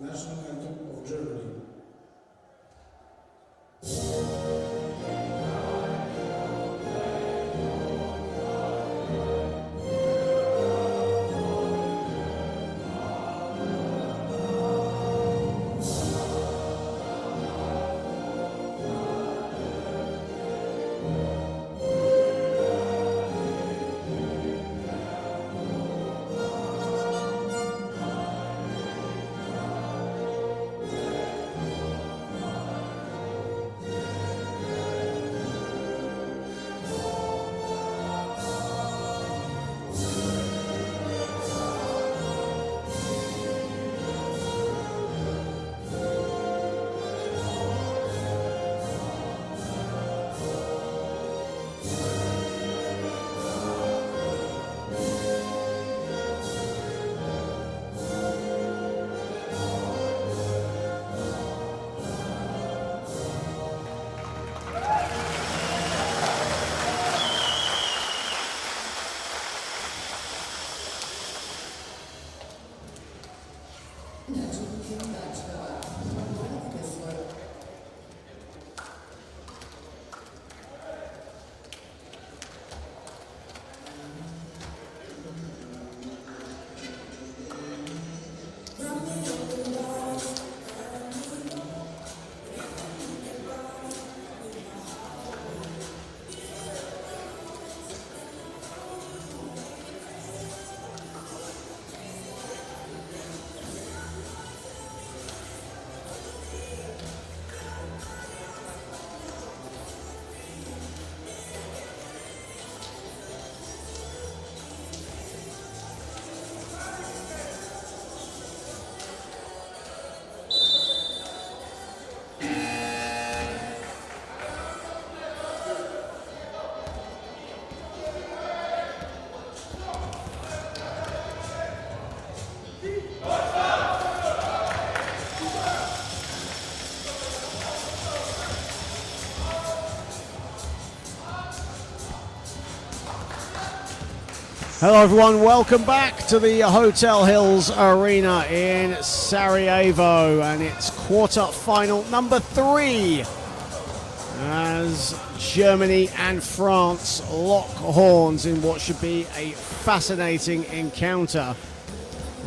National anthem of Germany. Hello everyone, welcome back to the Hotel Hills Arena in Sarajevo, and it's quarter-final number 3 as Germany and France lock horns in what should be a fascinating encounter.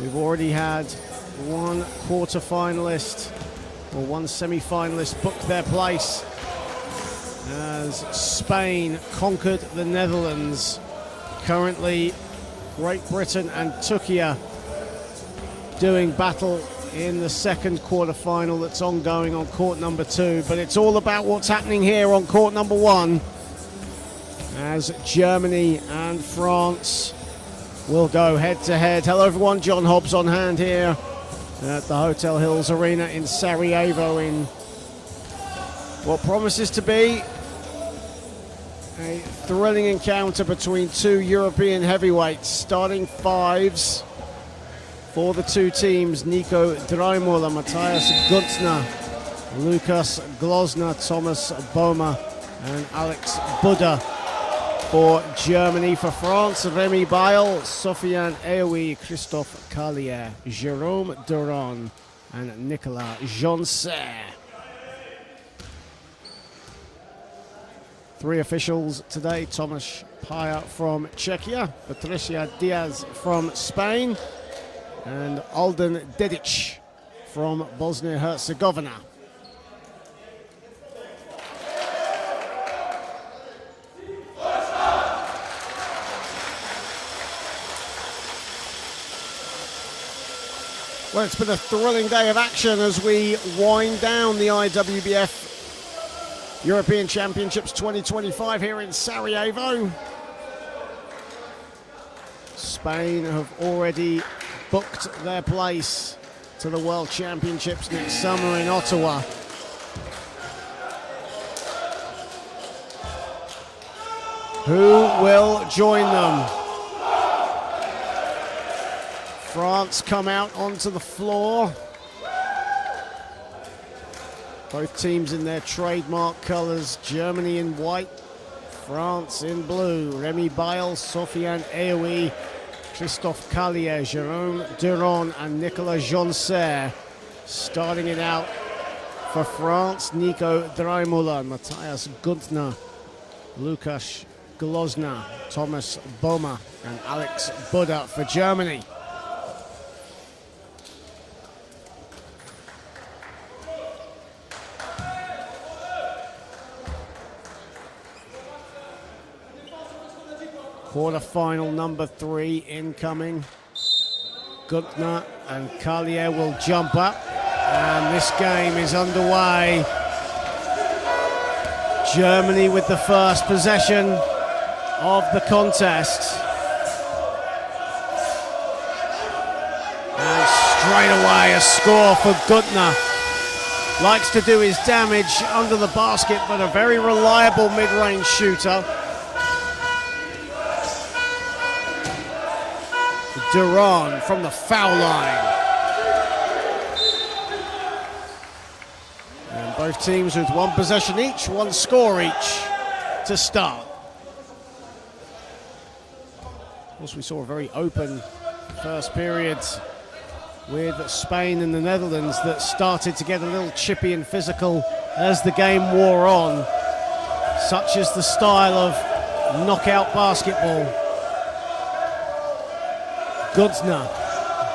We've already had one quarter-finalist or one semi-finalist book their place as Spain conquered the Netherlands. Currently, Great Britain and Turkey doing battle in the second quarter-final that's ongoing on court number 2. But it's all about what's happening here on court number 1 as Germany and France will go head-to-head. Hello, everyone. John Hobbs on hand here at the Hotel Hills Arena in Sarajevo in what promises to be a thrilling encounter between two European heavyweights. Starting fives for the two teams: Nico Dreimola, Matthias Gunzner, Lukas Glosner, Thomas Boma and Alex Buda. For Germany, for France, Remy Bail, Sofiane Aoui, Christophe Callier, Jerome Duron and Nicolas Joncer. 3 officials today: Tomasz Paja from Czechia, Patricia Diaz from Spain, and Alden Dedic from Bosnia-Herzegovina. Well, it's been a thrilling day of action as we wind down the IWBF European Championships 2025 here in Sarajevo. Spain have already booked their place to the World Championships next summer in Ottawa. Who will join them? France come out onto the floor. Both teams in their trademark colours, Germany in white, France in blue. Remy Bail, Sofiane Aoui, Christophe Callier, Jerome Duron and Nicolas Joncer Starting it out for France, Nico Dreimula, Matthias Guntner, Lukas Glozner, Thomas Bohmer, and Alex Buda for Germany. Quarterfinal number 3 incoming. Guntner and Carlier will jump up, and this game is underway. Germany with the first possession of the contest. And straight away a score for Guntner. Likes to do his damage under the basket, but a very reliable mid-range shooter. Duran from the foul line. And both teams with one possession each, one score each to start. Of course, we saw a very open first period with Spain and the Netherlands that started to get a little chippy and physical as the game wore on. Such is the style of knockout basketball. Guntner,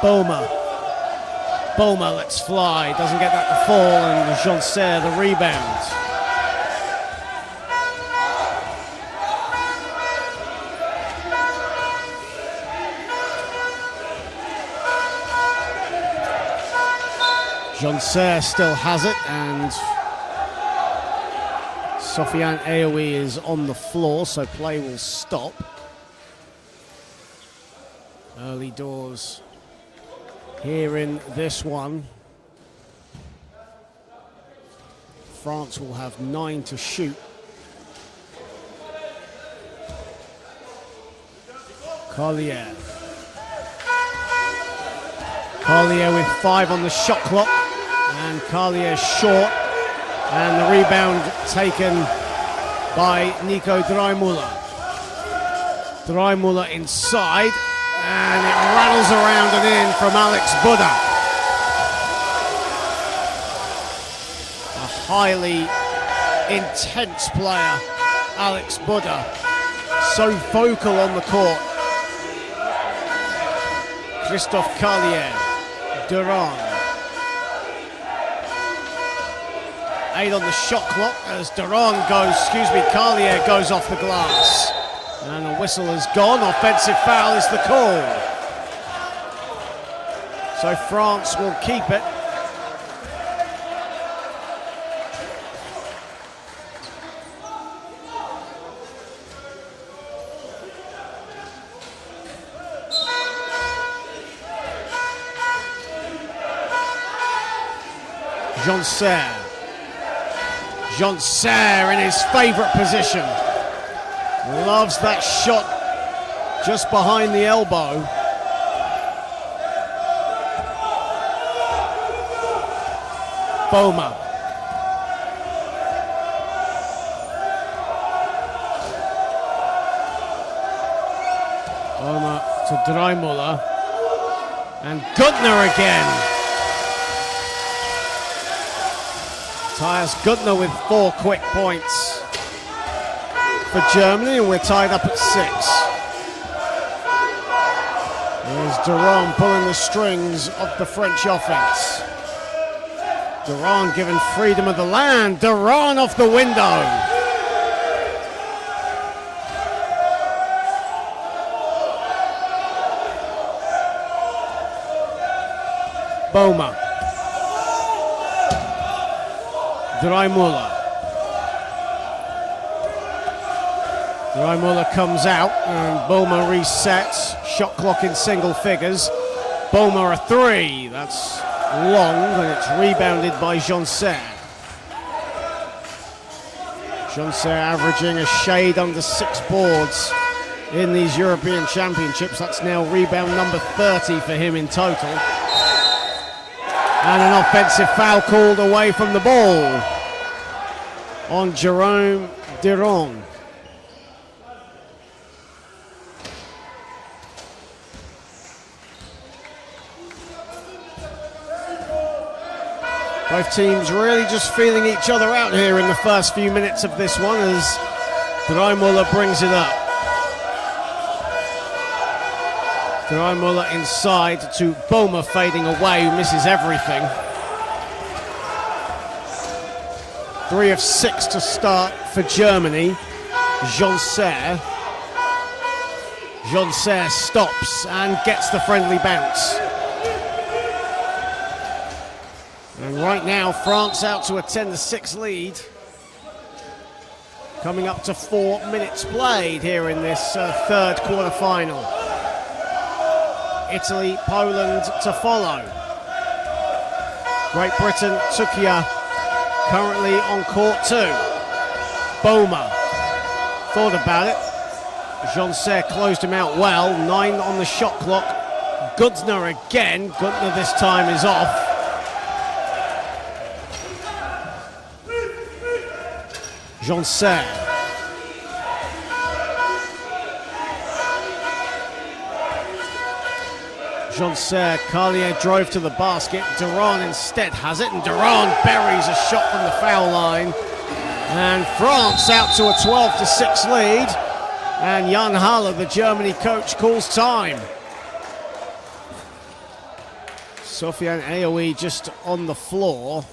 Bohmer. Bohmer lets fly, doesn't get that to fall, and Joncer the rebound. Joncer still has it, and Sofiane Aoui is on the floor, so play will stop. Early doors here in this one. France will have 9 to shoot. Carlier. Carlier with 5 on the shot clock, and Carlier short, and the rebound taken by Nico Dreimula. Dreimula inside, and it rattles around and in from Alex Buda. A highly intense player, Alex Buda. So vocal on the court. Christophe Carlier, Duran. 8 on the shot clock as Carlier goes off the glass. And the whistle is gone. Offensive foul is the call. So France will keep it. Joncer in his favorite position. Loves that shot just behind the elbow. Bohmer. Bohmer to Dreimula. And Guntner again. Matthias Guntner with 4 quick points for Germany, and we're tied up at 6. There's Duran pulling the strings of the French offense. Duran given freedom of the land. Duran off the window. Bohmer. Dreimula. Dreimula comes out and Bohmer resets. Shot clock in single figures. Bohmer a 3. That's long, and it's rebounded by Joncer. Joncer averaging a shade under 6 boards in these European Championships. That's now rebound number 30 for him in total. And an offensive foul called away from the ball on Jerome Duran. Both teams really just feeling each other out here in the first few minutes of this one as Draimuller brings it up. Draimuller inside to Boma fading away, who misses everything. 3 of 6 to start for Germany. Jean-Serre stops and gets the friendly bounce. And right now, France out to a 10-6 lead. Coming up to 4 minutes played here in this third quarter-final. Italy, Poland to follow. Great Britain, Turkey currently on court 2. Boma thought about it. Jean-Serre closed him out well. 9 on the shot clock. Gudner again. Gudner this time is off. Jean-Serre. Jean-Serre, Carlier drove to the basket. Duran instead has it, and Duran buries a shot from the foul line. And France out to a 12-6 lead. And Jan Haller, the Germany coach, calls time. Sofiane Ayoui just on the floor.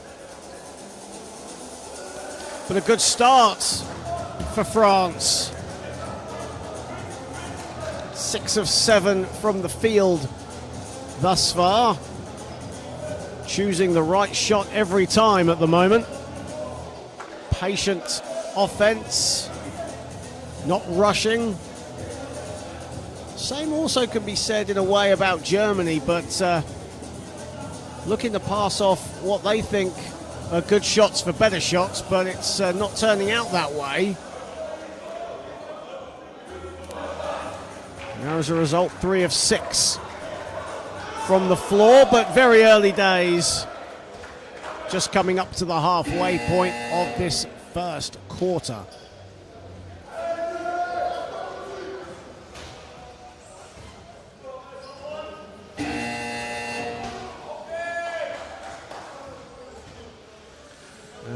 But a good start for France. 6 of 7 from the field thus far. Choosing the right shot every time at the moment. Patient offense. Not rushing. Same also can be said in a way about Germany, but looking to pass off what they think are good shots for better shots, but it's not turning out that way. Now as a result, 3 of 6 from the floor, but very early days. Just coming up to the halfway point of this first quarter.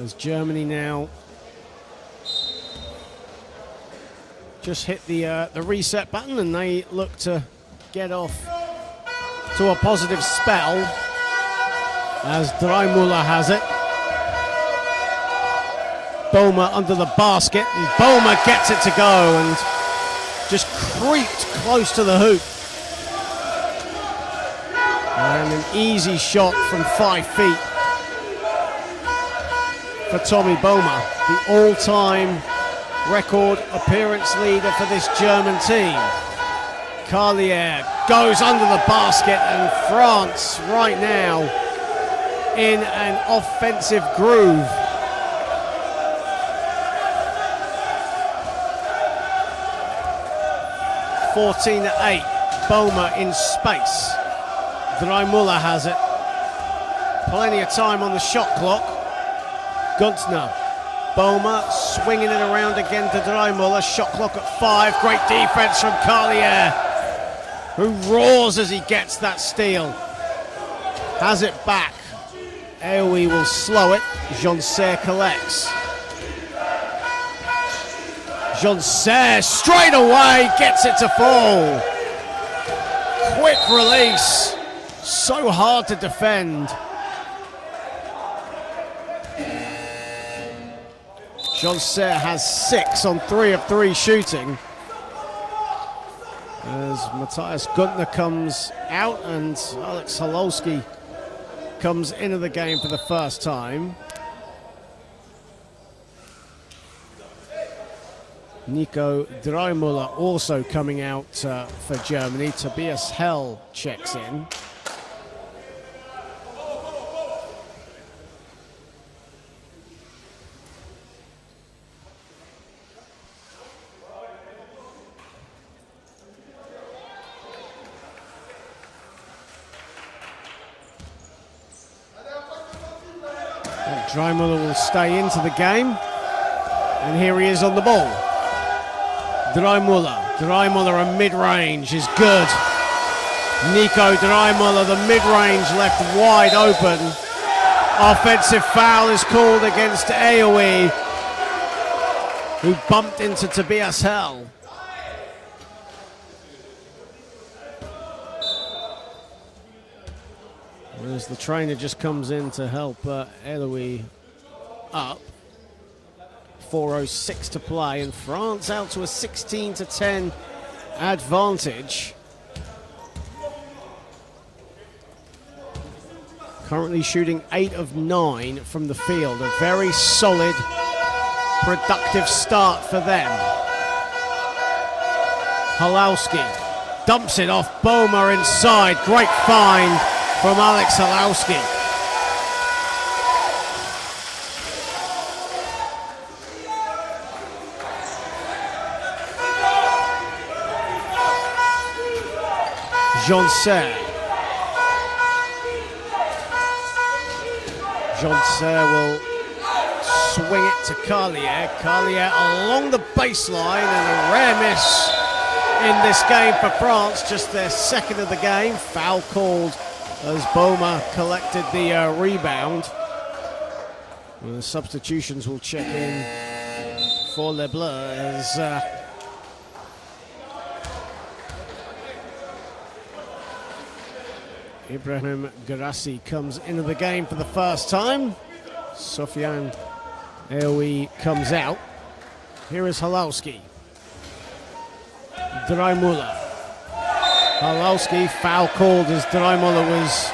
As Germany now just hit the reset button, and they look to get off to a positive spell as Draimuller has it. Boma under the basket, and Boma gets it to go and just creeped close to the hoop. And an easy shot from 5 feet for Tommy Boma, the all-time record appearance leader for this German team. Carlier goes under the basket, and France right now in an offensive groove. (14-8). Boma in space. Draimuller has it. Plenty of time on the shot clock. Gudner. Boma swinging it around again to Draimuller. Shot clock at 5. Great defense from Carlier, who roars as he gets that steal. Has it back. Ayoui will slow it. Jean-Serre collects. Jean-Serre straight away gets it to fall. Quick release. So hard to defend. Jean-Serre has 6 on 3 of 3 shooting. As Matthias Gudner comes out and Alex Holowski comes into the game for the first time. Nico Draimuller also coming out for Germany. Tobias Hell checks in. Draimuller will stay into the game, and here he is on the ball. Draimuller a mid-range is good. Nico Draimuller, the mid-range left wide open. Offensive foul is called against Aoui, who bumped into Tobias Hell. As the trainer just comes in to help Aoui up. 4:06 to play, and France out to a 16-10 advantage. Currently shooting 8 of 9 from the field. A very solid, productive start for them. Halowski dumps it off Boma inside. Great find from Alex Halowski. Jean-Serre. Jean-Serre will swing it to Carlier. Carlier along the baseline, and a rare miss in this game for France. Just their second of the game. Foul called as Boma collected the rebound. Well, the substitutions will check in for Les Bleus as Ibrahim Garassi comes into the game for the first time. Sofiane Aoui comes out. Here is Halowski. Draimula. Halowski, foul called as Draimula was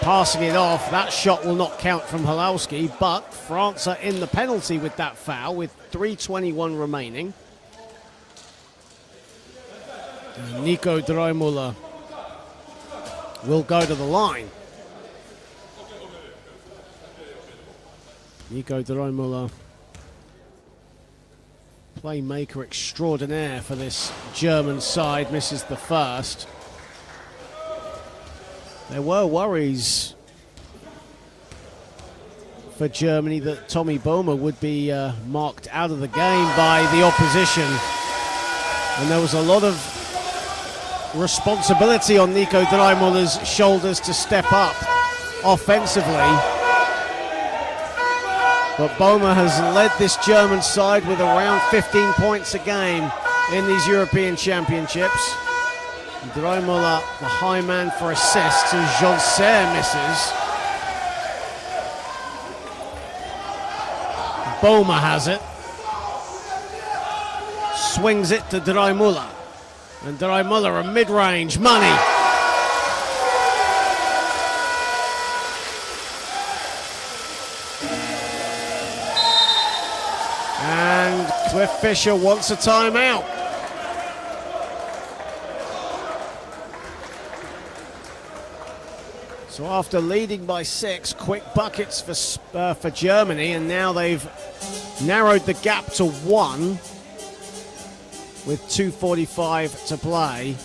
passing it off. That shot will not count from Halowski, but France are in the penalty with that foul with 3:21 remaining. And Nico Draimula will go to the line. Nico Draimula, playmaker extraordinaire for this German side, misses the first. There were worries for Germany that Tommy Boma would be marked out of the game by the opposition. And there was a lot of responsibility on Nico Draimula's shoulders to step up offensively. But Boma has led this German side with around 15 points a game in these European Championships. Draimula, the high man for assists, and Jean-Serre misses. Boma has it. Swings it to Draimula. And Draimula, a mid-range, money. And Cliff Fisher wants a timeout. So after leading by 6, quick buckets for Germany, and now they've narrowed the gap to 1 with 2:45 to play.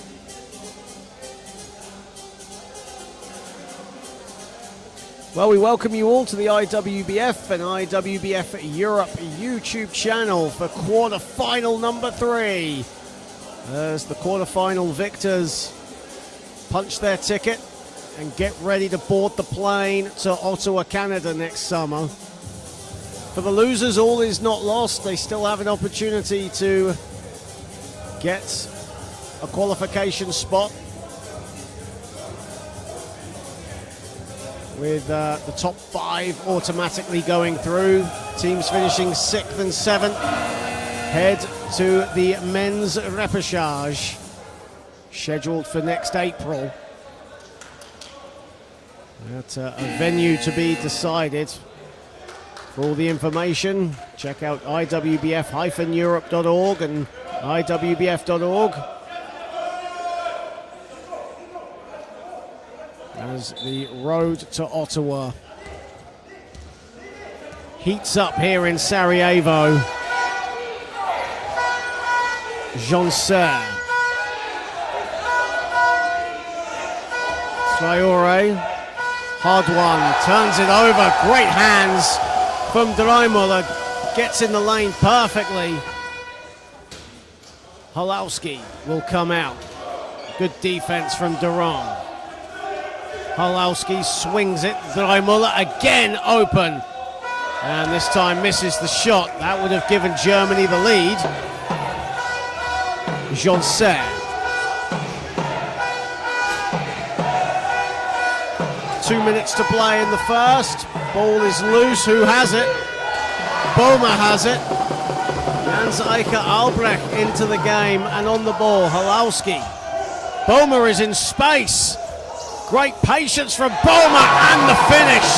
Well, we welcome you all to the IWBF and IWBF Europe YouTube channel for quarterfinal number 3. As the quarterfinal victors punch their ticket and get ready to board the plane to Ottawa, Canada next summer. For the losers, all is not lost. They still have an opportunity to get a qualification spot with the top 5 automatically going through. Teams finishing 6th and 7th head to the men's repechage scheduled for next April. At a venue to be decided. For all the information, check out iwbf-europe.org and iwbf.org. As the road to Ottawa heats up here in Sarajevo. Jean-Serre. Traoré. Hard one, turns it over, great hands from Draimula, gets in the lane perfectly. Halowski will come out. Good defense from Durand. Halowski swings it. Dreimüller again open. And this time misses the shot. That would have given Germany the lead. Jonser. 2 minutes to play in the first. Ball is loose. Who has it? Boma has it. Jans Eicher Albrecht into the game and on the ball. Halowski. Boma is in space. Great patience from Boma and the finish.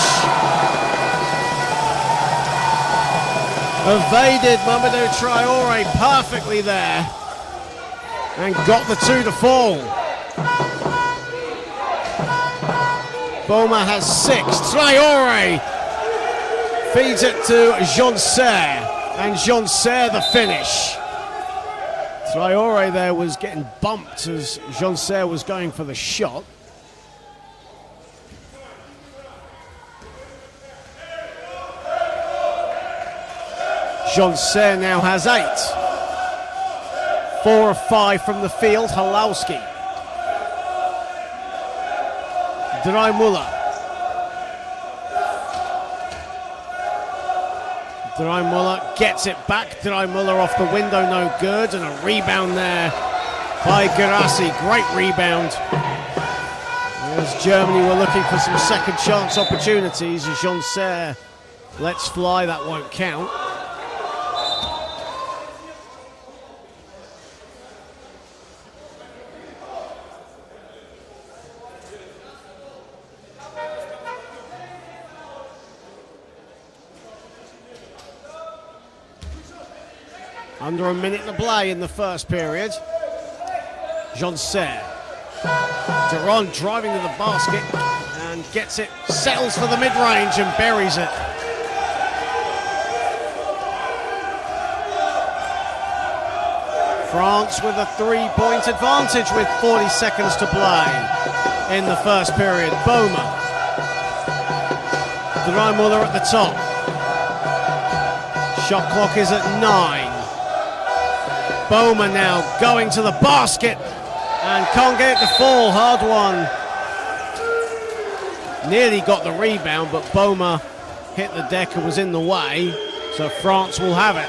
Evaded Mamadou Traore perfectly there and got the two to fall. Boma has 6. Traore feeds it to Jonser, and Jonser the finish. Traore there was getting bumped as Jonser was going for the shot. Jonser now has 8. 4 of 5 from the field. Halowski. Dreimüller. Dreimüller gets it back. Dreimüller off the window, no good. And a rebound there by Gerassi. Great rebound. As Germany were looking for some second chance opportunities, Jonser lets fly, that won't count. Under a minute to play in the first period. Jonser. Durand driving to the basket and gets it, settles for the mid-range and buries it. France with a 3-point advantage with 40 seconds to play in the first period. Boma. Dreimüller at the top. Shot clock is at 9. Boma now going to the basket and can't get it to fall. Hard one. Nearly got the rebound, but Boma hit the deck and was in the way. So France will have it.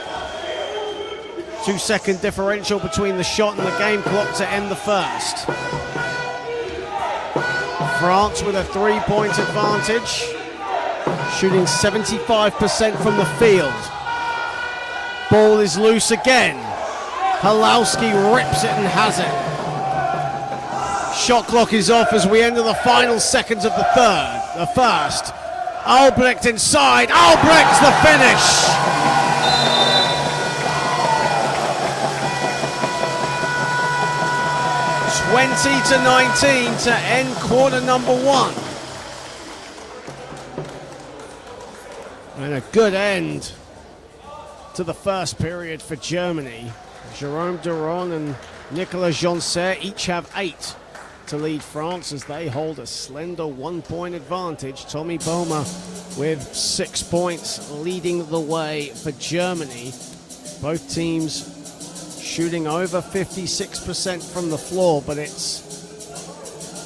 2-second differential between the shot and the game clock to end the first. France with a 3-point advantage, shooting 75% from the field. Ball is loose again. Halowski rips it and has it. Shot clock is off as we enter the final seconds of the first. Albrecht inside. Albrecht's the finish. (20-19) to end quarter number 1. And a good end to the first period for Germany. Jerome Durand and Nicolas Jonser each have 8 to lead France as they hold a slender 1-point advantage. Tommy Boma with 6 points leading the way for Germany. Both teams shooting over 56% from the floor, but it's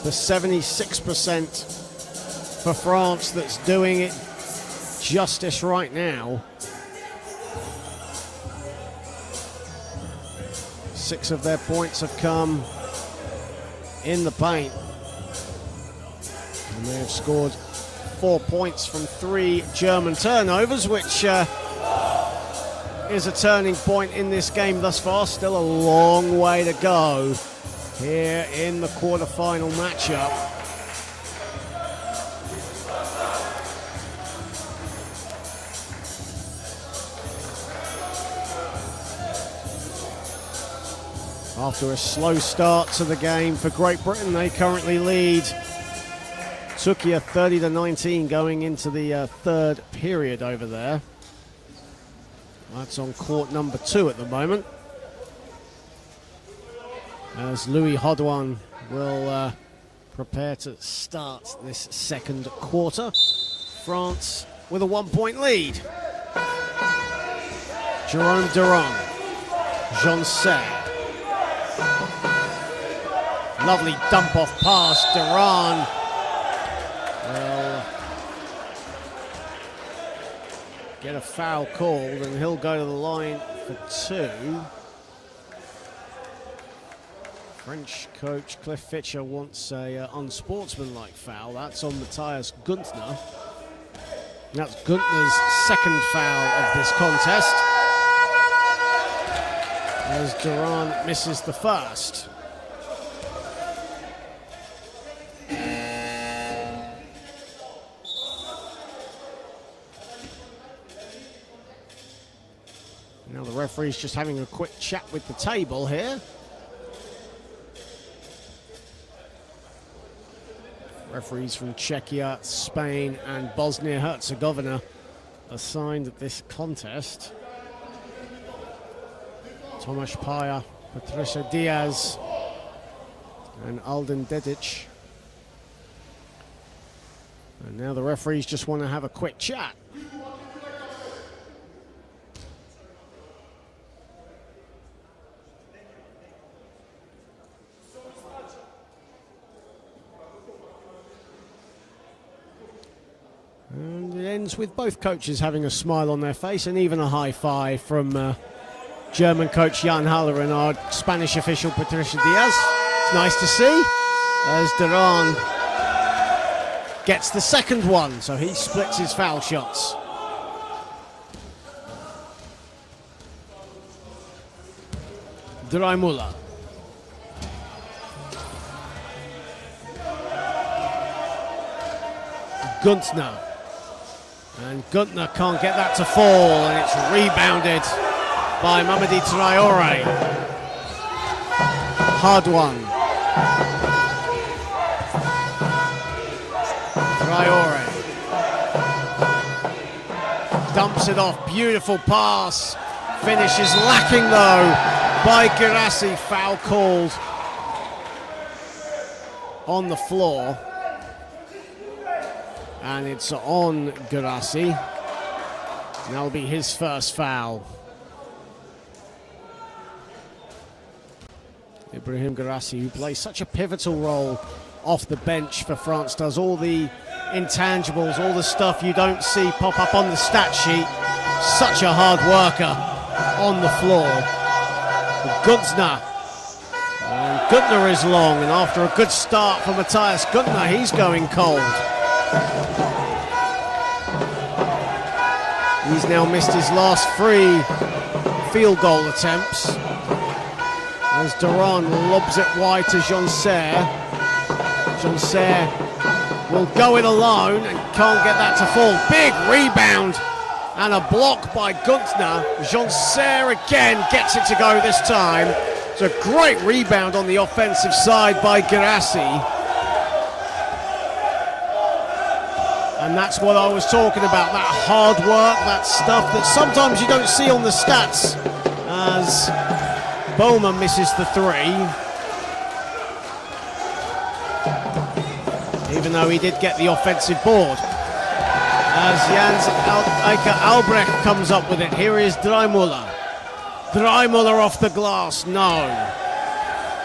the 76% for France that's doing it justice right now. 6 of their points have come in the paint. And they have scored 4 points from 3 German turnovers, which is a turning point in this game thus far. Still a long way to go here in the quarterfinal matchup. After a slow start to the game for Great Britain, they currently lead Turkey 30-19 going into the third period over there. That's on court number 2 at the moment, as Louis Hodouin will prepare to start this second quarter. France with a 1-point lead. Jerome Durand, Jonser. Lovely dump off pass. Durand will get a foul called, and he'll go to the line for 2. French coach Cliff Fischer wants a unsportsmanlike foul. That's on Matthias Guntner. That's Guntner's second foul of this contest, as Duran misses the first. Now the referee's just having a quick chat with the table here. Referees from Czechia, Spain and Bosnia-Herzegovina assigned this contest. Tomáš Pája, Patricia Diaz and Alden Dedic. And now the referees just want to have a quick chat. And it ends with both coaches having a smile on their face and even a high five from German coach Jan Haller and our Spanish official Patricia Diaz. It's nice to see as Duran gets the second one, so he splits his foul shots. Dreimüller. Guntner. And Guntner can't get that to fall, and it's rebounded by Mamadi Traore. Hard one. Traore dumps it off. Beautiful pass. Finish is lacking though by Girassi. Foul called on the floor. And it's on Girassi. That'll be his first foul. Ibrahim Girassi, who plays such a pivotal role off the bench for France, does all the intangibles, all the stuff you don't see pop up on the stat sheet. Such a hard worker on the floor. Guntner. And Guntner is long, and after a good start for Matthias Guntner, he's going cold. He's now missed his last 3 field goal attempts. As Duran lobs it wide to Jean-Serre. Jean-Serre will go it alone and can't get that to fall. Big rebound and a block by Guntner. Jean-Serre again gets it to go this time. It's a great rebound on the offensive side by Girassi. And that's what I was talking about, that hard work, that stuff that sometimes you don't see on the stats, as Boma misses the 3. Even though he did get the offensive board. As Jans Eike Albrecht comes up with it, here is Dreimüller. Dreimüller off the glass, no.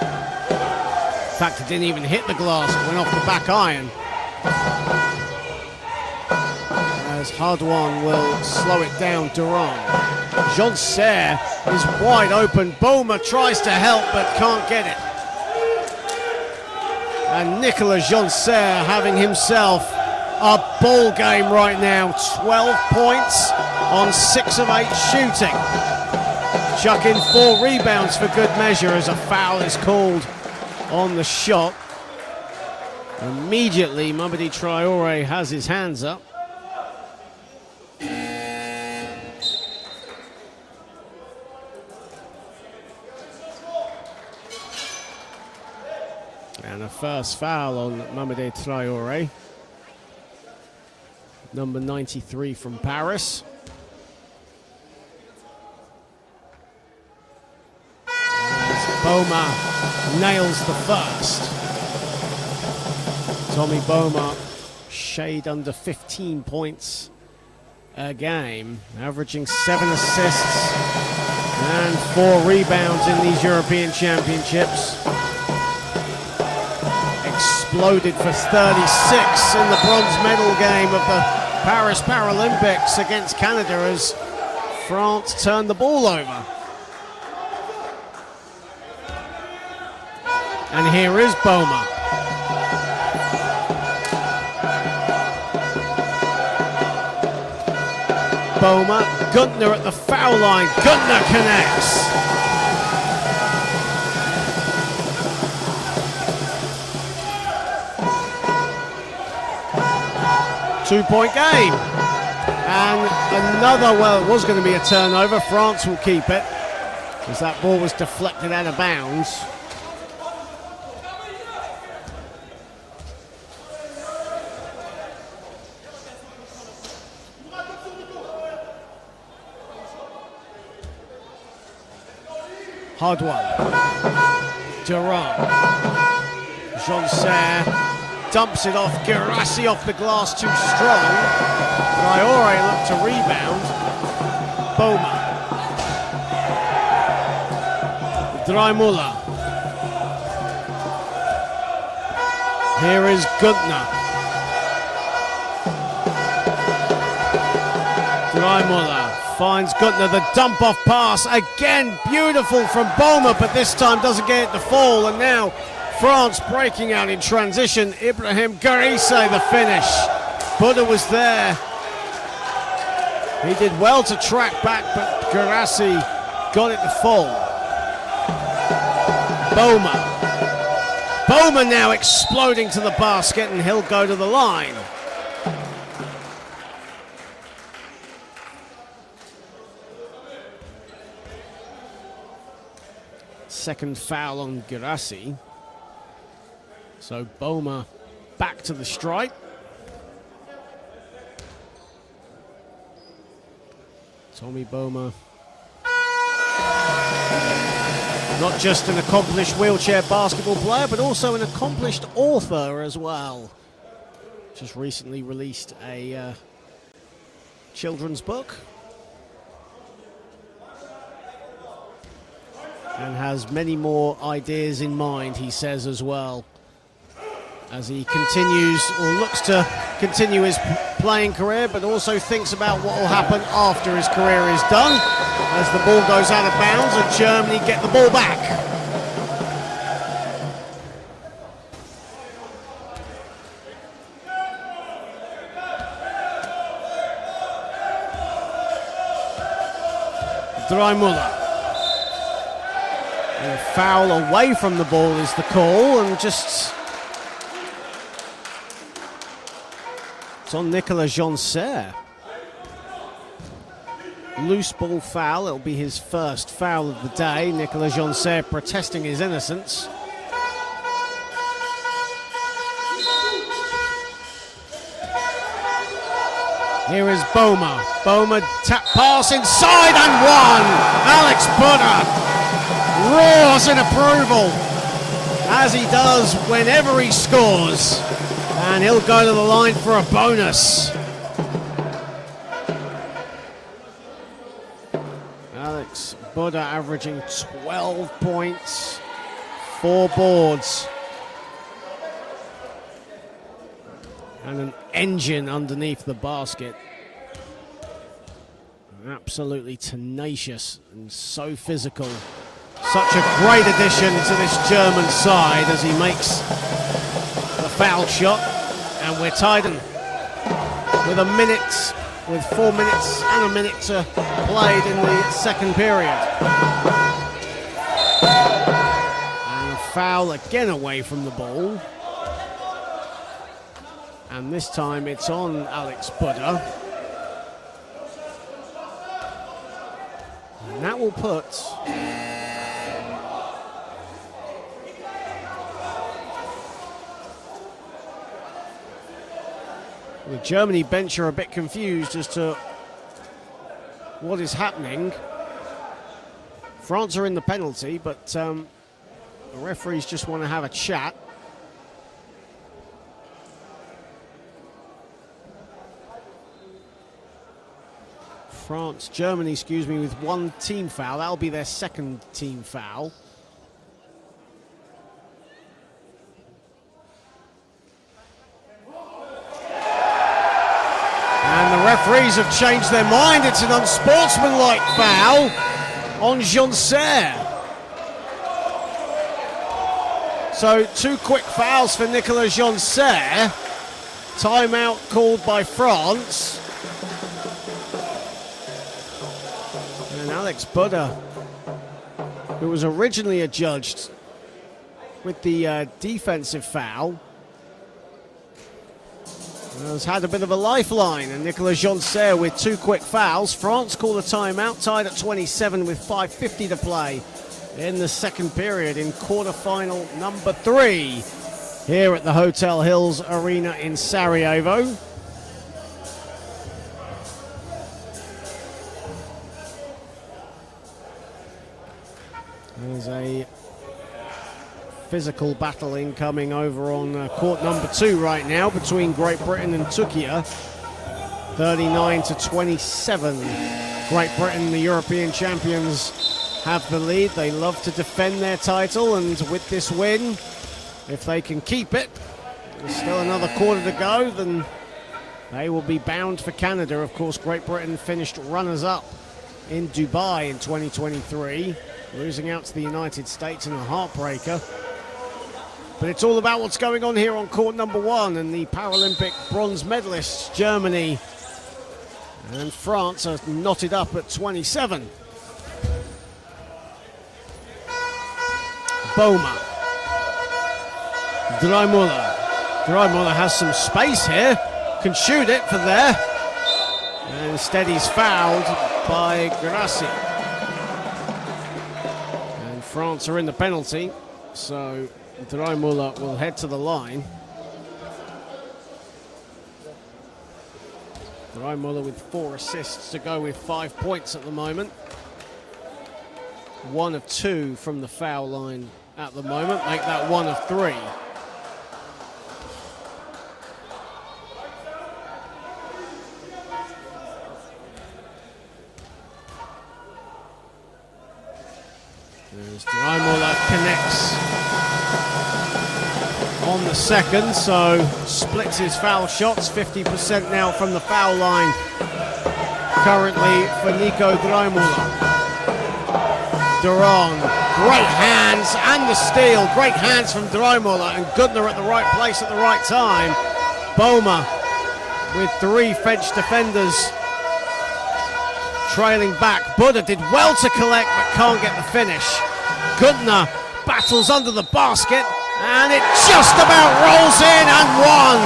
In fact, it didn't even hit the glass, it went off the back iron. As Hardwan will slow it down, Duran. Jean-Serre is wide open. Boma tries to help but can't get it. And Nicolas Jean-Serre having himself a ball game right now. 12 points on 6 of 8 shooting. Chuck in 4 rebounds for good measure as a foul is called on the shot. Immediately, Mamadi Traore has his hands up. And a first foul on Mamadi Traore. Number 93 from Paris. As Boma nails the first. Tommy Boma, shade under 15 points a game, averaging 7 assists and 4 rebounds in these European Championships. exploded for 36 in the bronze medal game of the Paris Paralympics against Canada as France turned the ball over. And here is Boma. Boma, Guntner at the foul line. Guntner connects. Two-point game. And another, well, it was going to be a turnover. France will keep it as that ball was deflected out of bounds. Hardwell, Durand, Jean-Serre dumps it off, Guirassy off the glass too strong. Traoré looked to rebound. Boma. Dreimüller. Here is Guntner. Dreimüller finds Guntner, the dump-off pass, again beautiful from Boma, but this time doesn't get it to fall, and now France breaking out in transition. Ibrahim Guirassy the finish. Buddha was there. He did well to track back, but Guirassy got it to fall. Boma now exploding to the basket, and he'll go to the line. Second foul on Guirassy. So Boma back to the stripe. Tommy Boma, not just an accomplished wheelchair basketball player, but also an accomplished author as well. Just recently released a children's book. And has many more ideas in mind, he says, as well, as he continues or looks to continue his playing career, but also thinks about what will happen after his career is done, as the ball goes out of bounds and Germany get the ball back. Dreimüller. A foul away from the ball is the call, and just it's on Nicolas Jean-Serre. Loose ball foul, it'll be his first foul of the day. Nicolas Jean-Serre protesting his innocence. Here is Boma. Boma tap pass inside and one. Alex Buddha roars in approval, as he does whenever he scores, and he'll go to the line for a bonus. Alex Buddha averaging 12 points, 4 boards, and an engine underneath the basket. Absolutely tenacious and so physical. Such a great addition to this German side as he makes the foul shot, and we're tied in with 4 minutes and a minute to played in the second period. And a foul again away from the ball, and this time it's on Alex Buddha, and that will put the Germany bench are a bit confused as to what is happening. France are in the penalty, but the referees just want to have a chat. Germany, excuse me, with 1 team foul. That'll be their second team foul. referees have changed their mind. It's an unsportsmanlike foul on Joncer. So 2 quick fouls for Nicolas Joncer. Timeout called by France. And Alex Buddha, who was originally adjudged with the defensive foul, has had a bit of a lifeline, and Nicolas Joncer with 2 quick fouls. France call a timeout, tied at 27 with 5:50 to play in the second period in quarterfinal number 3 here at the Hotel Hills Arena in Sarajevo. There's a physical battle incoming over on court number 2 right now between Great Britain and Turkey. 39 to 27. Great Britain, the European champions, have the lead. They love to defend their title, and with this win, if they can keep it, there's still another quarter to go, then they will be bound for Canada. Of course, Great Britain finished runners-up in Dubai in 2023, losing out to the United States in a heartbreaker. But it's all about what's going on here on court number 1, and the Paralympic bronze medalists, Germany and France, are knotted up at 27. Boma. Drymüller. Drymüller has some space here, can shoot it for there. And instead he's fouled by Grassi. And France are in the penalty, so Drymüller will head to the line. Drymüller with 4 assists to go with 5 points at the moment. 1 of 2 from the foul line at the moment, make that 1 of 3. As Drymüller connects on the second, so splits his foul shots, 50% now from the foul line currently for Nico Drymüller. Duran, great hands and the steal, great hands from Drymüller, and Gudner at the right place at the right time. Boma with 3 French defenders trailing back. Buddha did well to collect but can't get the finish. Gudner battles under the basket and it just about rolls in and one.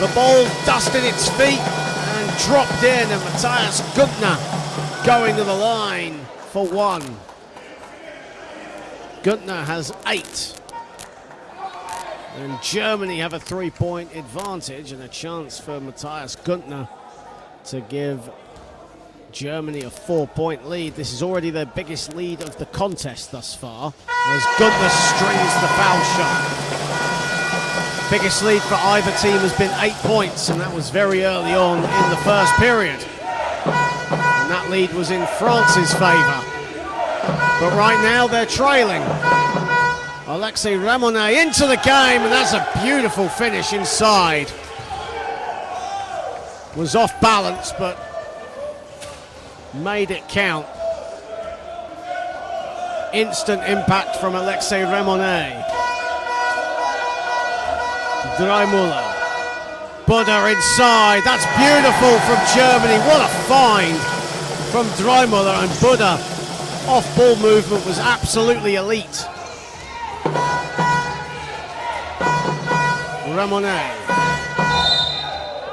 The ball dusted its feet and dropped in, and Matthias Gudner going to the line for 1. Gudner has 8. And Germany have a 3-point advantage and a chance for Matthias Gudner to give Germany a 4-point lead. This is already their biggest lead of the contest thus far, as Gudner strings the foul shot. Biggest lead for either team has been 8 points, and that was very early on in the first period. And that lead was in France's favour. But right now they're trailing. Alexei Ramonet into the game, and that's a beautiful finish inside. Was off balance, but made it count. Instant impact from Alexei Ramonet. Drymüller. Buddha inside. That's beautiful from Germany. What a find from Drymüller, and Buddha. Off-ball movement was absolutely elite. Ramonet.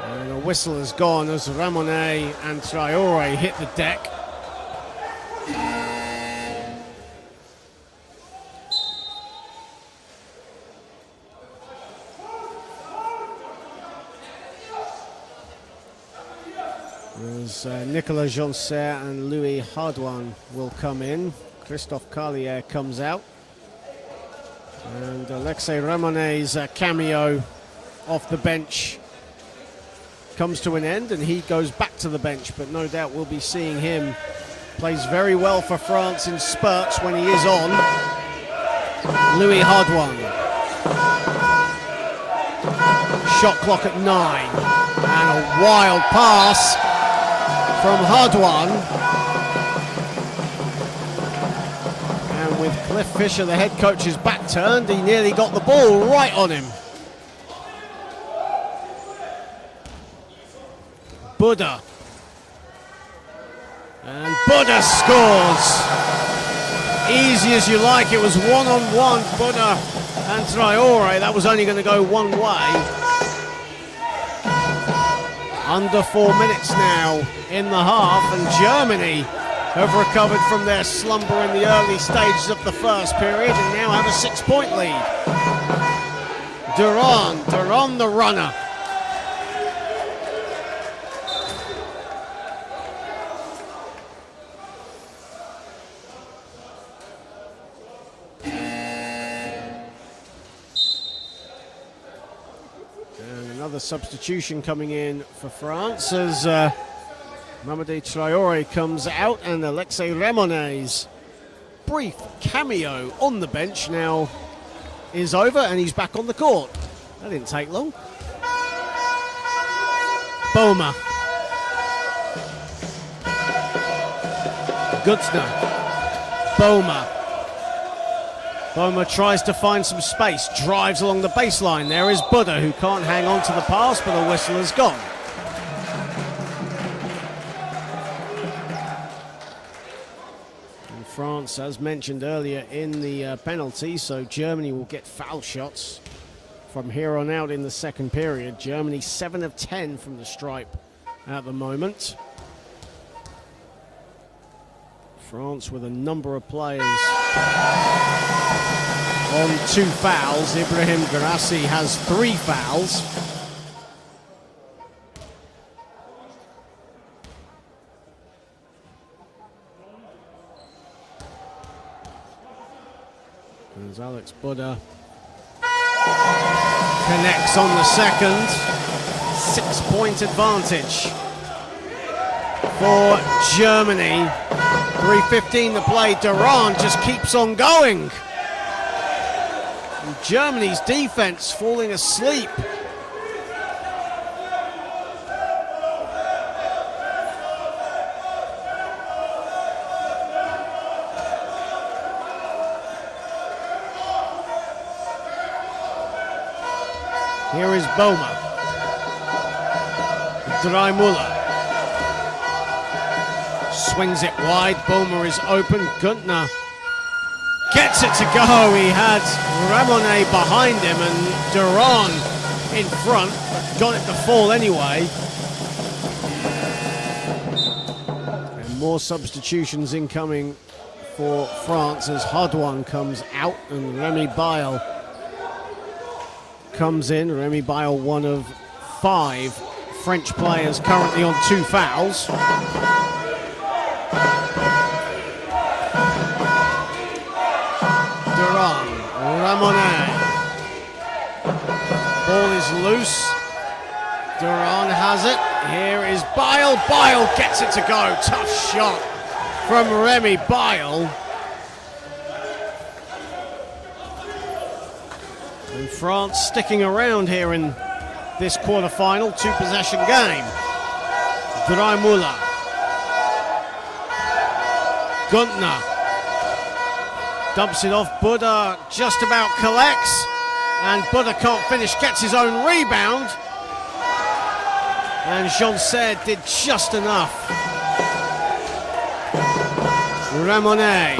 And the whistle has gone as Ramonet and Traore hit the deck. As Nicolas Joncer and Louis Hardouin will come in. Christophe Carlier comes out. And Alexei Ramonet's cameo off the bench comes to an end, and he goes back to the bench, but no doubt we'll be seeing him. Plays very well for France in spurts when he is on. Louis Hardouin. Shot clock at 9. And a wild pass from Hardwan. And with Cliff Fisher, the head coach's back turned, he nearly got the ball right on him. Buddha. And Buddha scores. Easy as you like. It was one-on-one, Buddha and Traore. That was only going to go one way. Under 4 minutes now in the half, and Germany have recovered from their slumber in the early stages of the first period and now have a 6-point lead. Duran the runner. Another substitution coming in for France as Mamadou Traore comes out, and Alexei Ramonet's brief cameo on the bench now is over and he's back on the court. That didn't take long. Boma. Gutzner. Boma. Boma tries to find some space, drives along the baseline. There is Buddha, who can't hang on to the pass, but the whistle has gone. And France, as mentioned earlier, in the penalty, so Germany will get foul shots from here on out in the second period. Germany 7 of 10 from the stripe at the moment. France with a number of players on 2 fouls. Ibrahim Garassi has 3 fouls. As Alex Buddha connects on the second. 6-point advantage for Germany. 3:15 to play. Duran just keeps on going. And Germany's defense falling asleep. Here is Boma. Dreimüller swings it wide. Boma is open. Guntner gets it to go. He had Ramonet behind him and Duran in front. Got it to fall anyway. And more substitutions incoming for France as Hardwan comes out and Remy Bail comes in. Remy Bail, one of 5 French players currently on 2 fouls. Duran, Ramonet. Ball is loose. Duran has it. Here is Bail. Bail gets it to go. Tough shot from Remy Bail. And France sticking around here in this quarter-final 2-possession game. Dreimüller. Guntner dumps it off. Buddha just about collects, and Buddha can't finish, gets his own rebound, and Jean did just enough. Ramonet.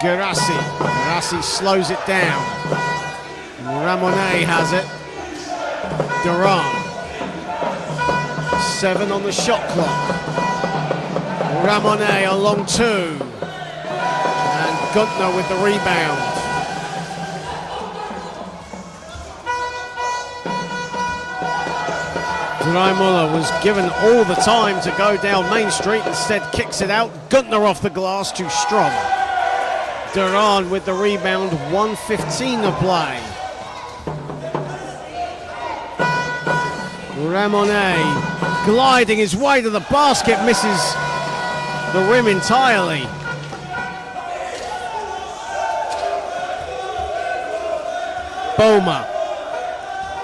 Garassi slows it down. Ramonet has it. Duran. 7 on the shot clock. Ramonet along 2. And Guntner with the rebound. Dreimüller was given all the time to go down Main Street, instead kicks it out. Guntner off the glass, too strong. Duran with the rebound, 1:15 to play. Ramonet gliding his way to the basket, misses the rim entirely. Boma.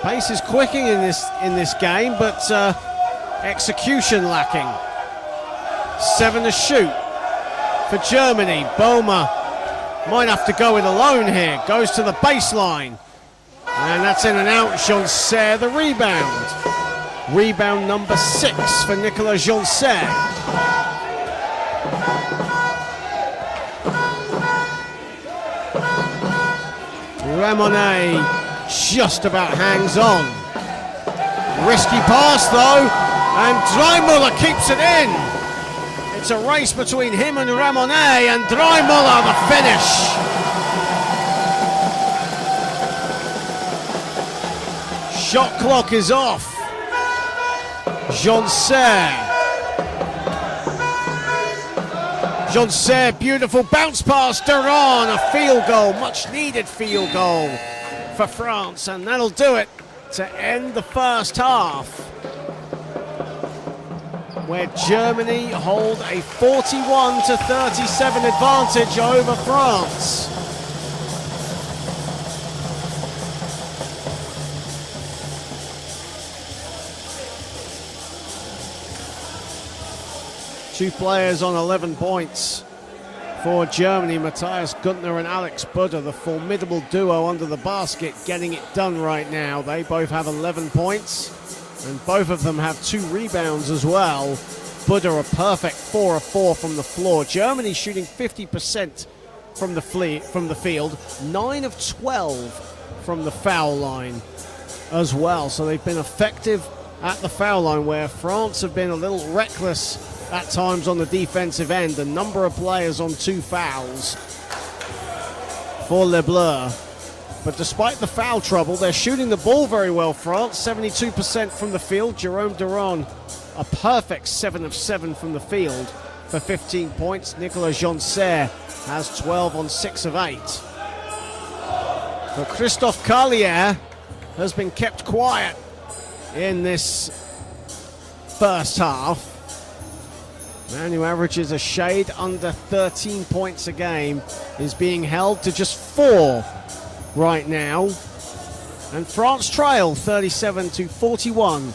Pace is quicking in this game, but execution lacking. 7 to shoot for Germany. Boma might have to go it alone here. Goes to the baseline. And that's in and out. Joncer the rebound. Rebound number 6 for Nicolas Joncer. Ramonet just about hangs on. Risky pass though, and Dreimuller keeps it in. It's a race between him and Ramonet, and Dreimuller the finish. Shot clock is off. Joncer, beautiful bounce pass, Duran, a field goal, much needed field goal for France, and that'll do it to end the first half, where Germany hold a 41-37 advantage over France. Two players on 11 points for Germany, Matthias Günther and Alex Buder, the formidable duo under the basket, getting it done right now. They both have 11 points, and both of them have 2 rebounds as well. Buder a perfect 4 of 4 from the floor. Germany shooting 50% from the field, 9 of 12 from the foul line as well. So they've been effective at the foul line, where France have been a little reckless at times on the defensive end. A number of players on 2 fouls for Les Bleus. But despite the foul trouble, they're shooting the ball very well, France. 72% from the field. Jerome Duran, a perfect 7 of 7 from the field for 15 points. Nicolas Joncer has 12 on 6 of 8. But Christophe Carlier has been kept quiet in this first half. Man who averages a shade under 13 points a game is being held to just 4 right now. And France trail 37-41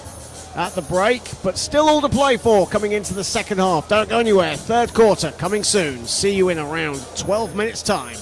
at the break, but still all to play for coming into the second half. Don't go anywhere. Third quarter coming soon. See you in around 12 minutes time.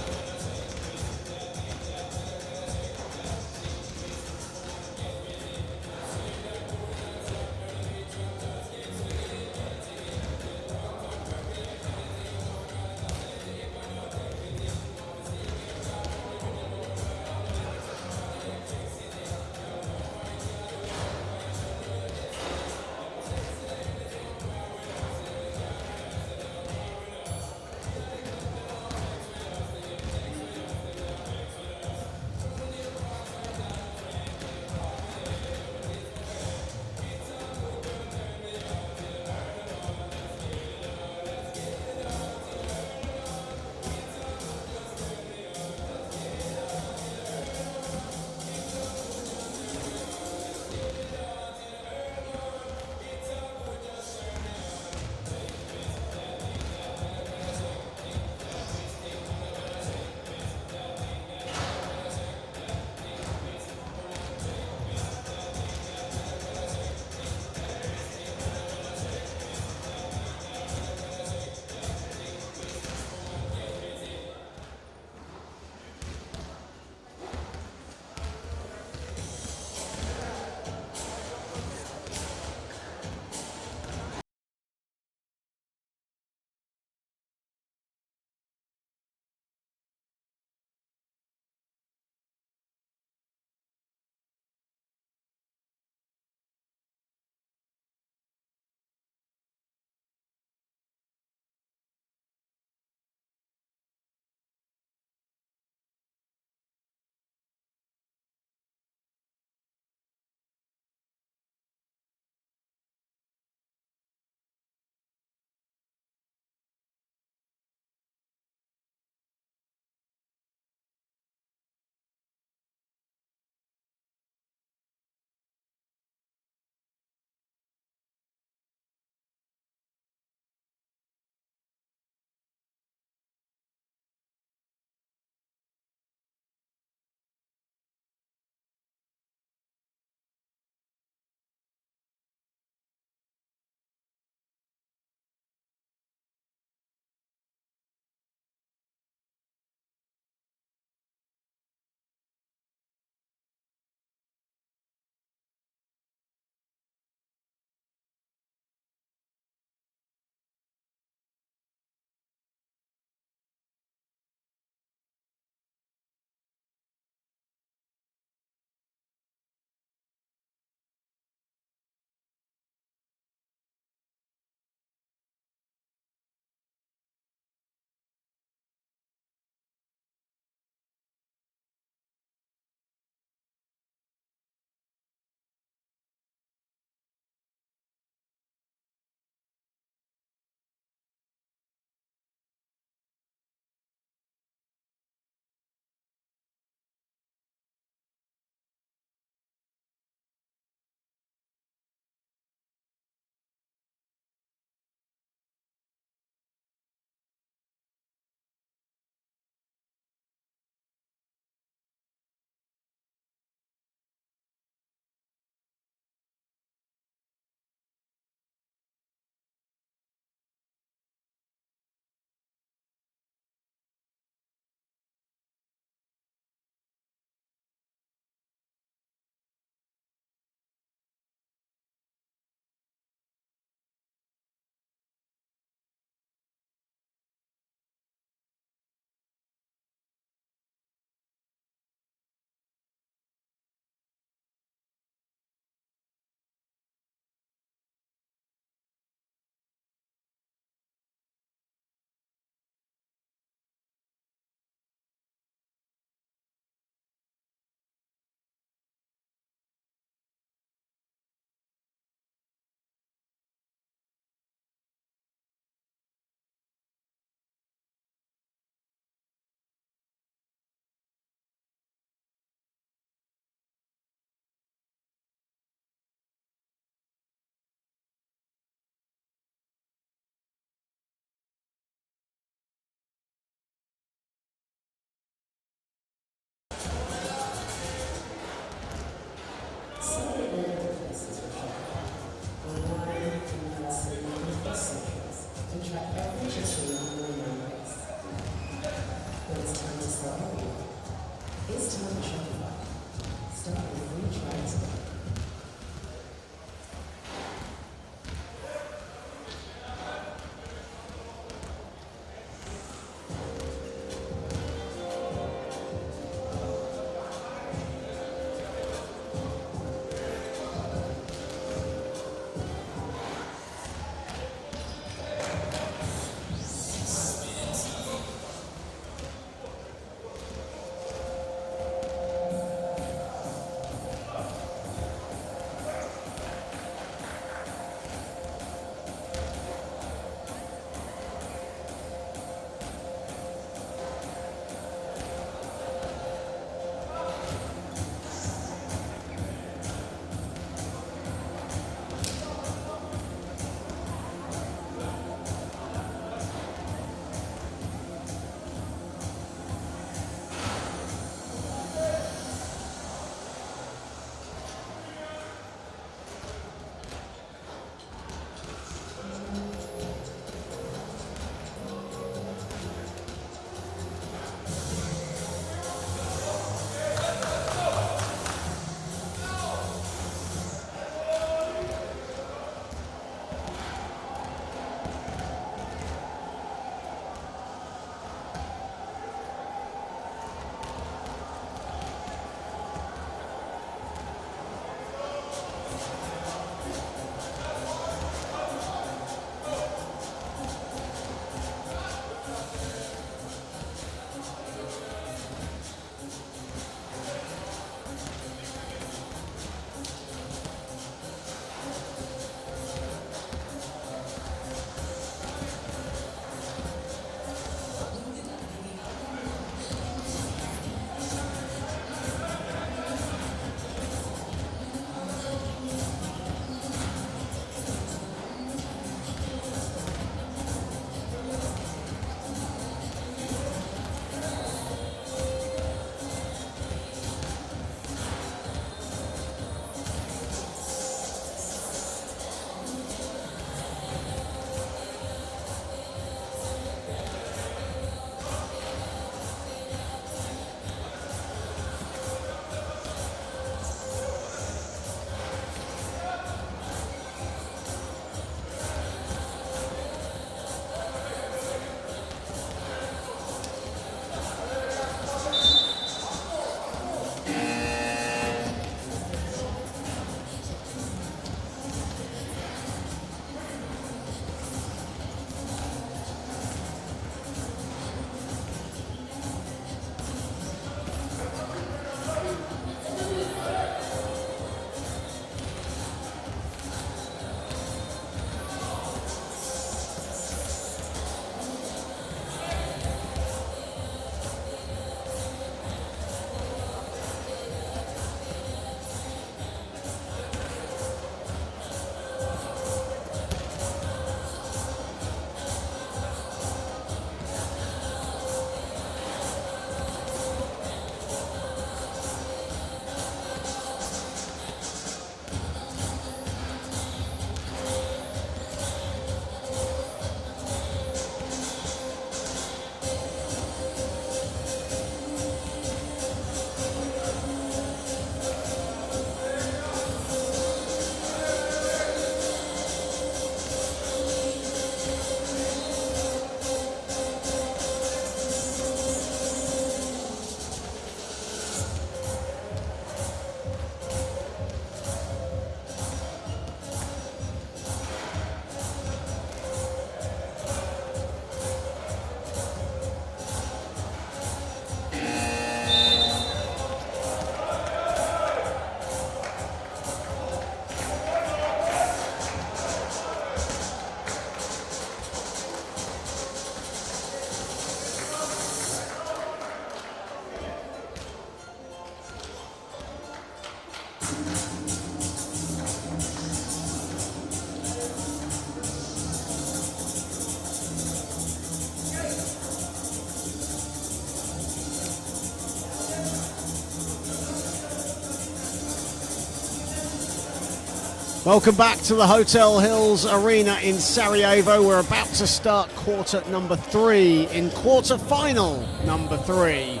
Welcome back to the Hotel Hills Arena in Sarajevo. We're about to start quarter number 3 in quarter-final number 3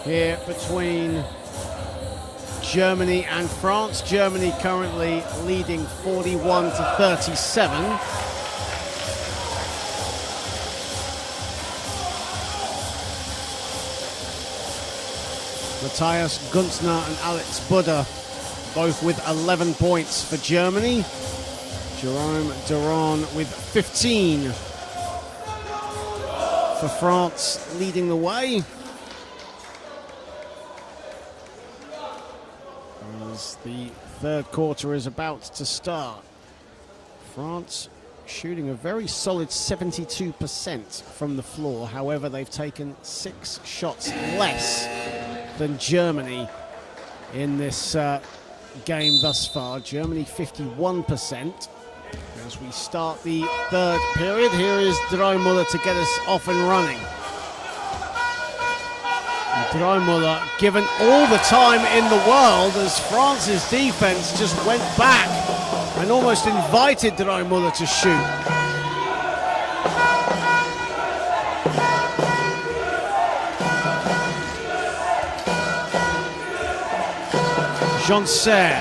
here between Germany and France. Germany currently leading 41-37. Matthias Gunzner and Alex Buda both with 11 points for Germany. Jerome Duran with 15 for France, leading the way. As the third quarter is about to start. France shooting a very solid 72% from the floor. However, they've taken 6 shots less than Germany in this game thus far. Germany 51%. As we start the third period, here is Dreumuller to get us off and running. Dreumuller given all the time in the world as France's defense just went back and almost invited Dreumuller to shoot. Joncer,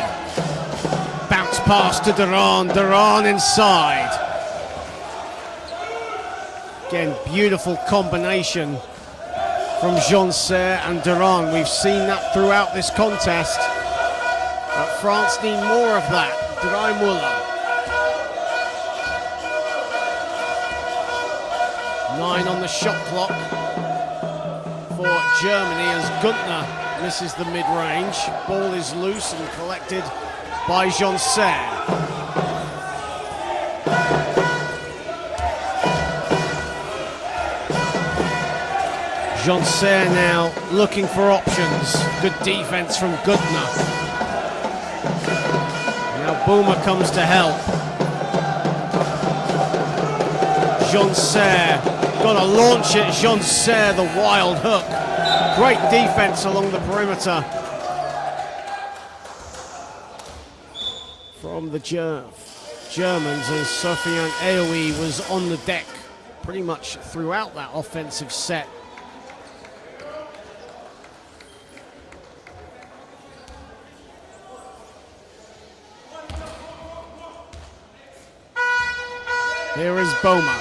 bounce pass to Duran, Duran inside. Again, beautiful combination from Joncer and Duran. We've seen that throughout this contest, but France need more of that. Dreumuller. 9 on the shot clock for Germany as Guntner misses the mid-range. Ball is loose and collected by Joncer. Joncer now looking for options. Good defense from Guntner. Now Boomer comes to help. Joncer, gotta launch it. Joncer, the wild hook. Great defense along the perimeter from the Germans as Sofiane Aoui was on the deck pretty much throughout that offensive set. Here is Boma.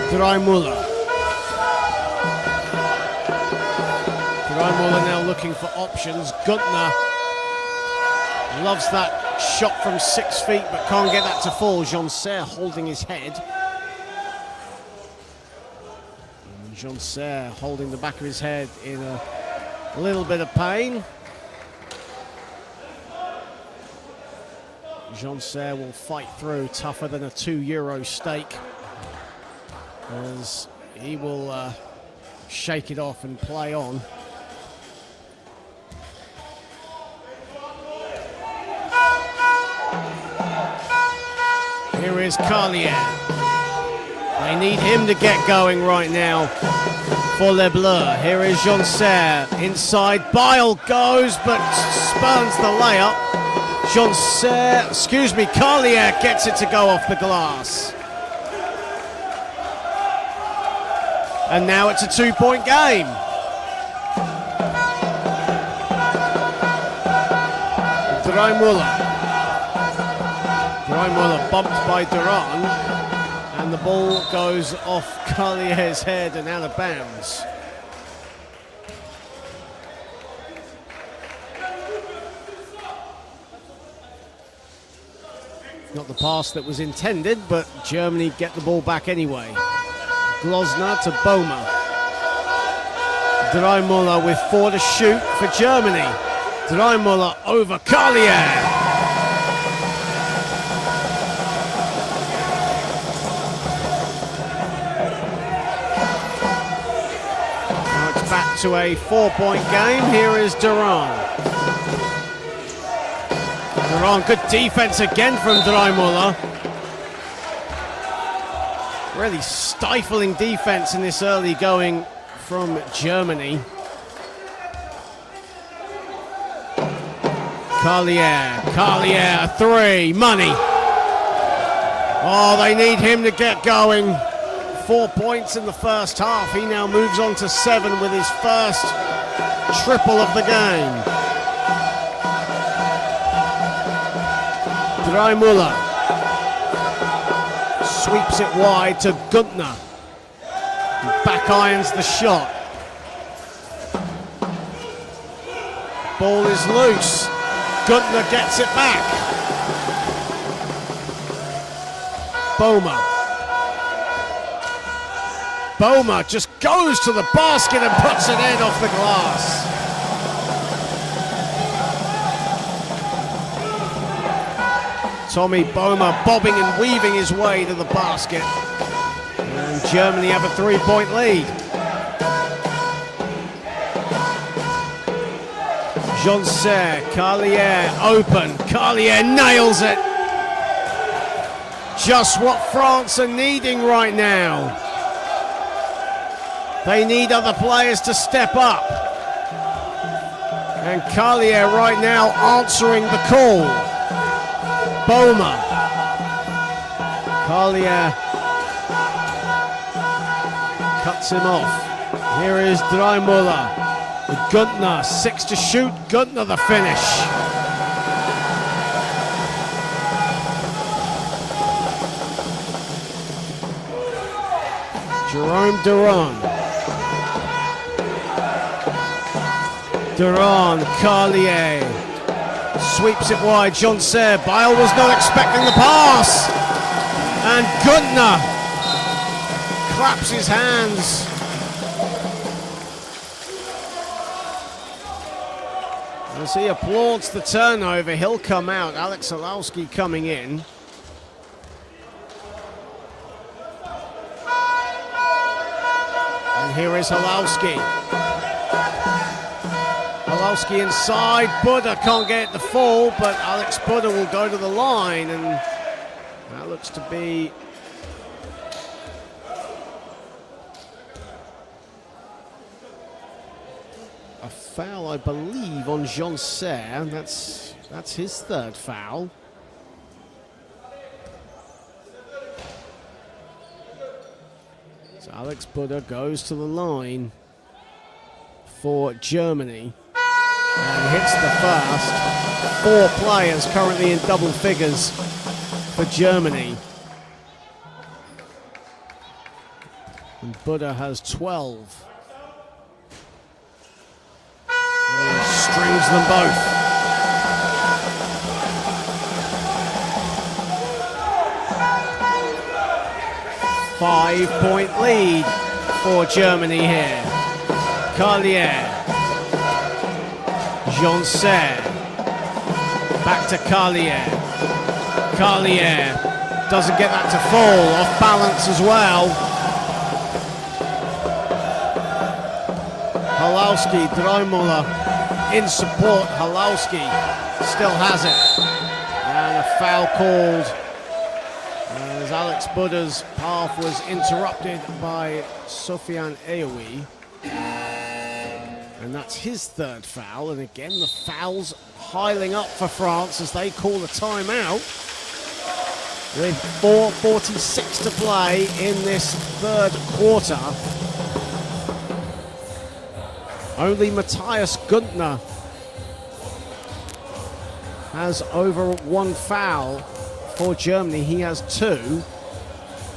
Dreumuller. Dreumuller now looking for options. Guntner loves that shot from 6 feet but can't get that to fall. Joncer holding his head. And Joncer holding the back of his head in a little bit of pain. Joncer will fight through, tougher than a €2 steak, as he will shake it off and play on. Here is Carlier. They need him to get going right now for Les Bleus. Here is Joncer inside. Bile goes, but spurns the layup. Carlier gets it to go off the glass. And now it's a 2-point game. Dreumuller bumped by Duran, and the ball goes off Carlier's head and out of bounds. Not the pass that was intended, but Germany get the ball back anyway. Glosner to Boma. Dreumuller with 4 to shoot for Germany. Dreumuller over Carlier. Now it's back to a 4-point game. Here is Duran. Duran, good defense again from Dreumuller. Really stifling defense in this early going from Germany. Carlier, three, money. Oh, they need him to get going. 4 points in the first half. He now moves on to 7 with his first triple of the game. Dreimüller sweeps it wide to Güntner. Back irons the shot. Ball is loose. Güntner gets it back. Boma just goes to the basket and puts it in off the glass. Tommy Boma bobbing and weaving his way to the basket. And Germany have a 3-point lead. Jonser, Carlier open. Carlier nails it. Just what France are needing right now. They need other players to step up. And Carlier right now answering the call. Boma. Carlier cuts him off. Here is Dreimüller. Güntner, 6 to shoot. Güntner the finish. Jerome Duran, Carlier sweeps it wide. Jonser, Bale was not expecting the pass, and Güntner claps his hands. As he applauds the turnover, he'll come out. Alex Halowski coming in. And here is Halowski. Halowski inside. Buddha can't get it to fall, but Alex Buddha will go to the line, and that looks to be a foul, I believe, on Jonser. That's his third foul. So Alex Buddha goes to the line for Germany and hits the first. 4 players currently in double figures for Germany. And Buddha has 12. And he strings them both. Five-point lead for Germany here. Carlier. Jonser. Back to Carlier. Carlier doesn't get that to fall. Off balance as well. Halowski, Dreimüller in support. Halowski still has it. And a foul called as Alex Buddha's path was interrupted by Sofiane Ayoui. And that's his third foul. And again, the fouls piling up for France as they call a timeout. With 4:46 to play in this third quarter. Only Matthias Güntner has over 1 foul for Germany. He has 2.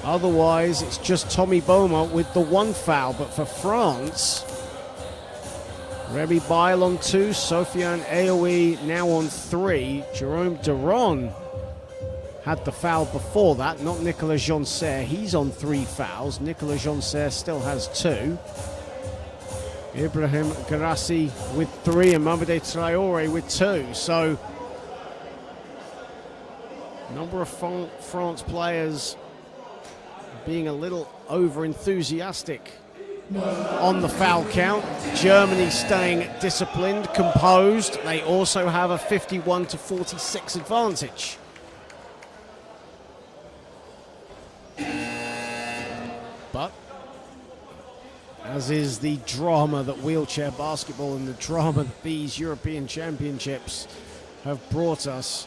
Otherwise, it's just Tommy Boma with the 1 foul. But for France, Remy Bile on 2, Sofiane Ayoui now on 3. Jerome Duran had the foul before that, not Nicolas Jonser. He's on 3 fouls. Nicolas Jonser still has 2. Ibrahim Garassi with 3 and Mamadou Traoré with 2. So, a number of France players being a little over-enthusiastic on the foul count. Germany staying disciplined, composed. They also have a 51-46 advantage. But as is the drama that wheelchair basketball and the drama that these European Championships have brought us.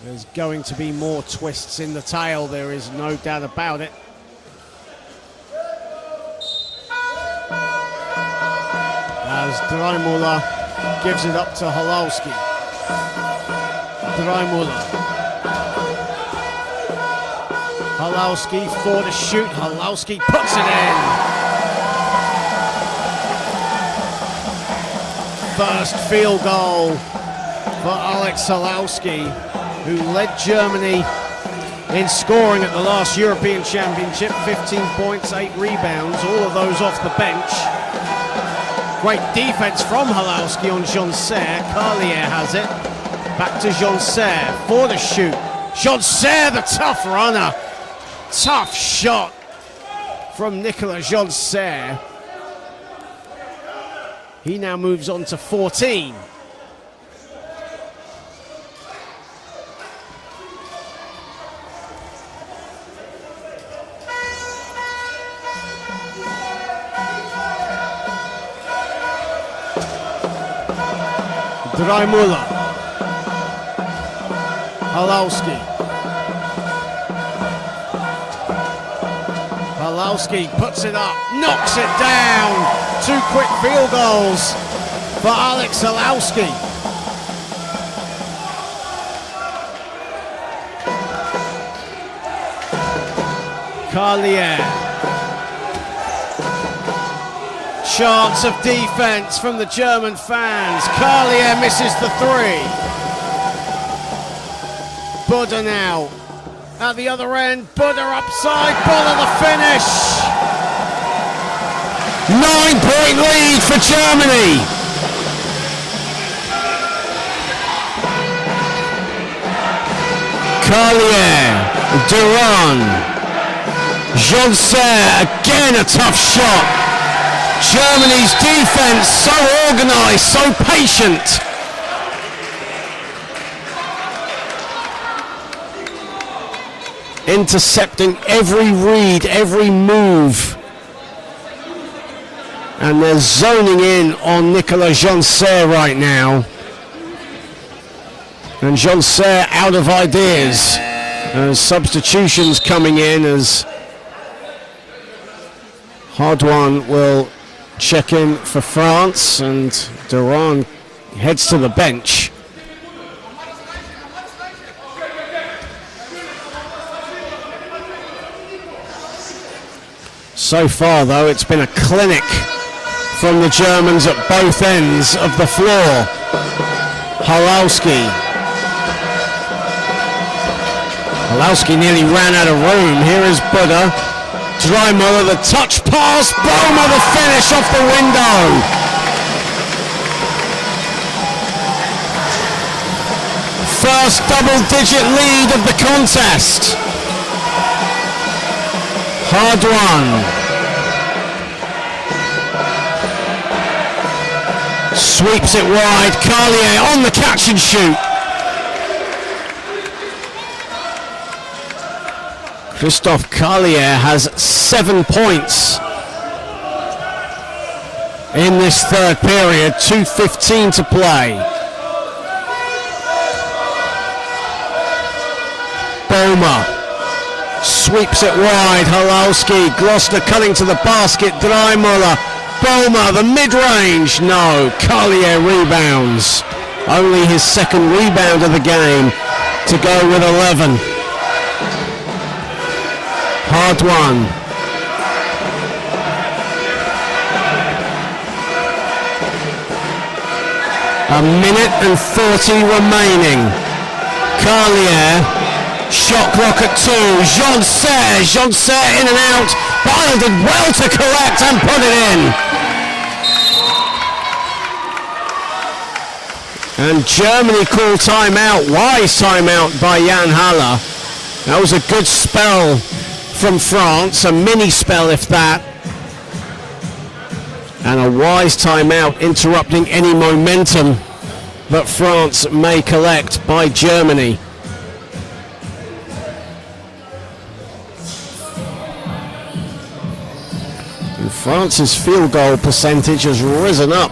There's going to be more twists in the tale, there is no doubt about it. As Dreimüller gives it up to Halowski. Dreimüller. Halowski for the shoot. Halowski puts it in. First field goal for Alex Halowski, who led Germany in scoring at the last European Championship. 15 points, 8 rebounds, all of those off the bench. Great defense from Halowski on Jean-Serre. Carlier has it. Back to Jean-Serre for the shoot. Jean-Serre, the tough runner. Tough shot from Nicolas Jean-Serre. He now moves on to 14. Dreimüller. Halowski. Halowski puts it up, knocks it down. 2 quick field goals for Alex Halowski. Carlier. Chance of defense from the German fans. Carlier misses the 3. Buddha now at the other end. Buddha upside. Buddha the finish. 9-point lead for Germany. Carlier, Duran, Jean-Serre, again a tough shot. Germany's defense so organized, so patient. Intercepting every read, every move. And they're zoning in on Nicolas Jean-Serre right now. And Jean-Serre out of ideas. Substitutions coming in as Hardouin will check in for France and Duran heads to the bench. So far though, it's been a clinic from the Germans at both ends of the floor. Halowski nearly ran out of room. Here is Buddha. Dreimüller, the touch pass. Boehmer, the finish off the window. First double-digit lead of the contest. Hardouin. Sweeps it wide. Carlier on the catch and shoot. Christophe Carlier has 7 points in this third period. 2:15 to play. Boehmer sweeps it wide. Halowski, Gloucester cutting to the basket. Dreimüller. Boehmer, the mid-range. No, Carlier rebounds. Only his second rebound of the game to go with 11. Hardouin. A minute and 40 remaining. Carlier, shot clock at 2. Jean-Serre in and out. Bile did well to collect and put it in. And Germany called timeout, wise timeout by Jan Haller. That was a good spell from France, a mini spell if that. And a wise timeout interrupting any momentum that France may collect by Germany. And France's field goal percentage has risen up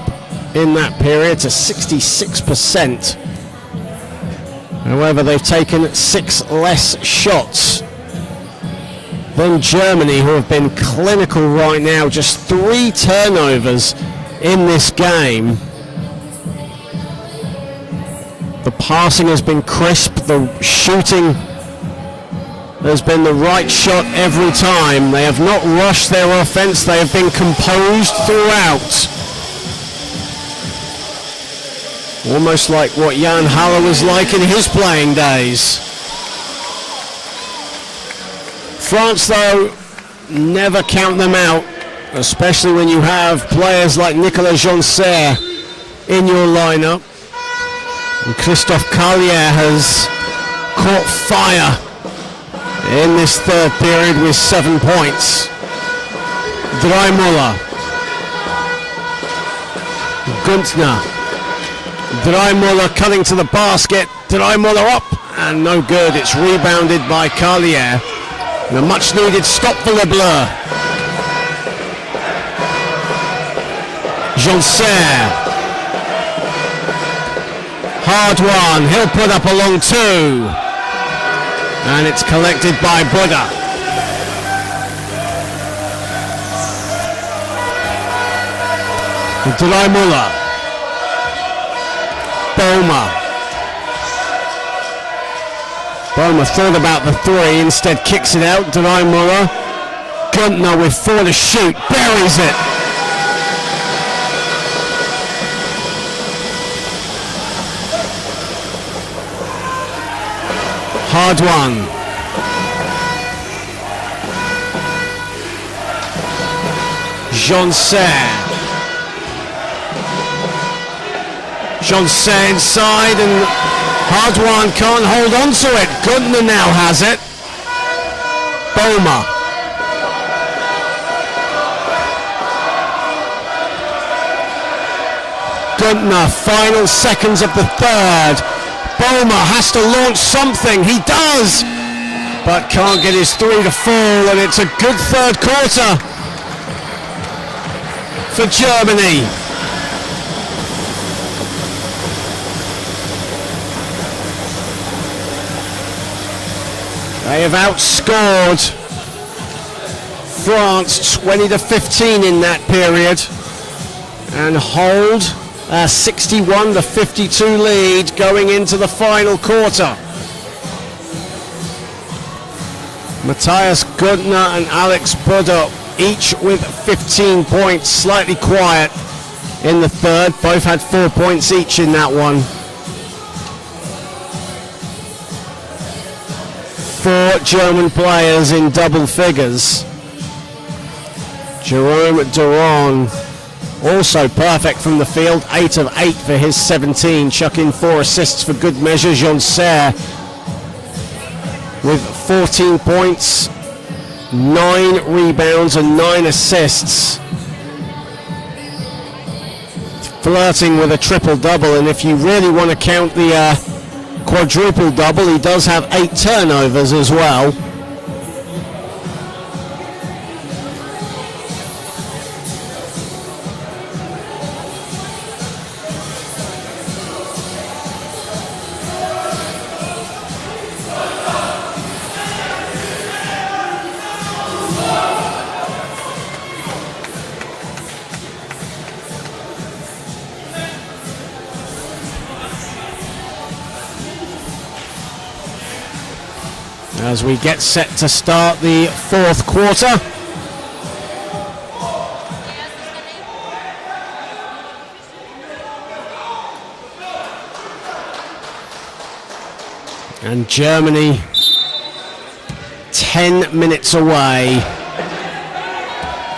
in that period to 66%. However, they've taken 6 less shots than Germany, who have been clinical right now. Just 3 turnovers in this game. The passing has been crisp, the shooting has been the right shot every time. They have not rushed their offense, they have been composed throughout. Almost like what Jan Haller was like in his playing days. France, though, never count them out, especially when you have players like Nicolas Joncer in your lineup. And Christophe Carlier has caught fire in this third period with 7 points. Dreimüller, Güntner, Dreimüller cutting to the basket, Dreimüller up, and no good. It's rebounded by Carlier. And a much needed stop for Le Bleu. Joncer, hard one, he'll put up a long 2. And it's collected by Buddha. Dreimüller, Boma thought about the 3, instead kicks it out. Dreimüller, Güntner with 4 to shoot, buries it. Hard one. Joncer inside, and hard one, can't hold on to it. Güntner now has it. Boma. Güntner, final seconds of the third. Boma has to launch something, he does, but can't get his 3 to fall, and it's a good third quarter for Germany. They have outscored France 20 to 15 in that period and hold a 61 to 52 lead going into the final quarter. Matthias Güntner and Alex Buddha each with 15 points, slightly quiet in the third. Both had 4 points each in that one. 4 German players in double figures. Jerome Duron also perfect from the field, 8 of 8 for his 17, chuck in 4 assists for good measure. Joncer with 14 points, 9 rebounds and 9 assists. Flirting with a triple-double, and if you really want to count the quadruple-double, he does have 8 turnovers as well. As we get set to start the fourth quarter. And Germany 10 minutes away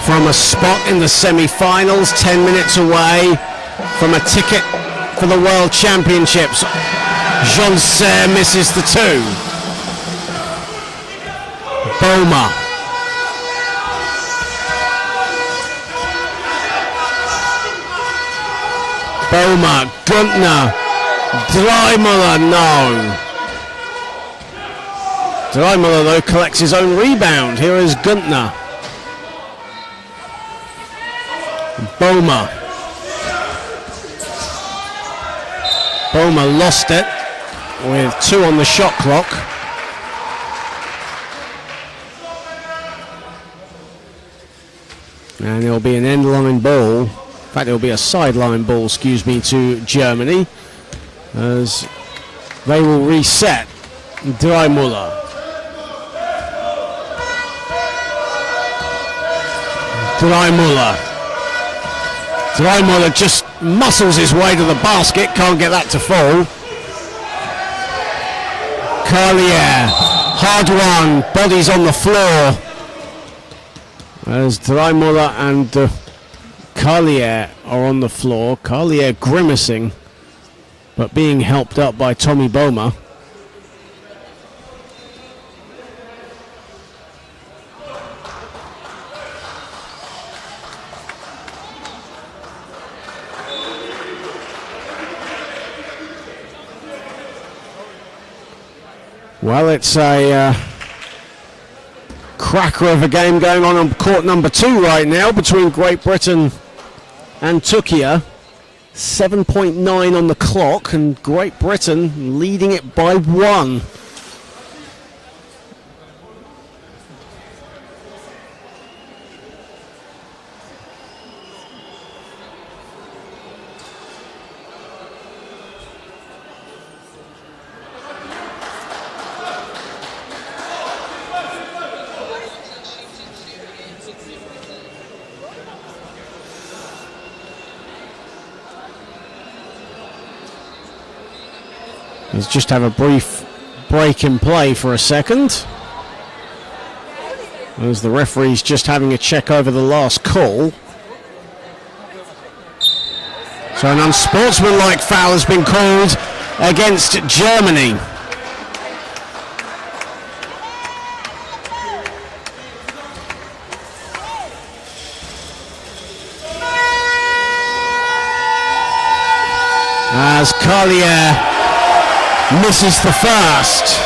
from a spot in the semi-finals, 10 minutes away from a ticket for the World Championships. Joncer misses the 2. Boma. Güntner, Dreimüller, no. Dreimüller, though, collects his own rebound. Here is Güntner. Boma lost it with 2 on the shot clock. And there'll be an end line ball. In fact, there'll be a sideline ball, to Germany, as they will reset. Dreimüller. Dreimüller just muscles his way to the basket, can't get that to fall. Carlier, hard one, bodies on the floor. As Dreimüller and Carlier are on the floor. Carlier grimacing, but being helped up by Tommy Boma. Well, it's a cracker of a game going on court number 2 right now between Great Britain and Turkey. 7.9 on the clock, and Great Britain leading it by 1. Let's just have a brief break in play for a second, as the referee's just having a check over the last call. So an unsportsmanlike foul has been called against Germany. As Carlier misses the first.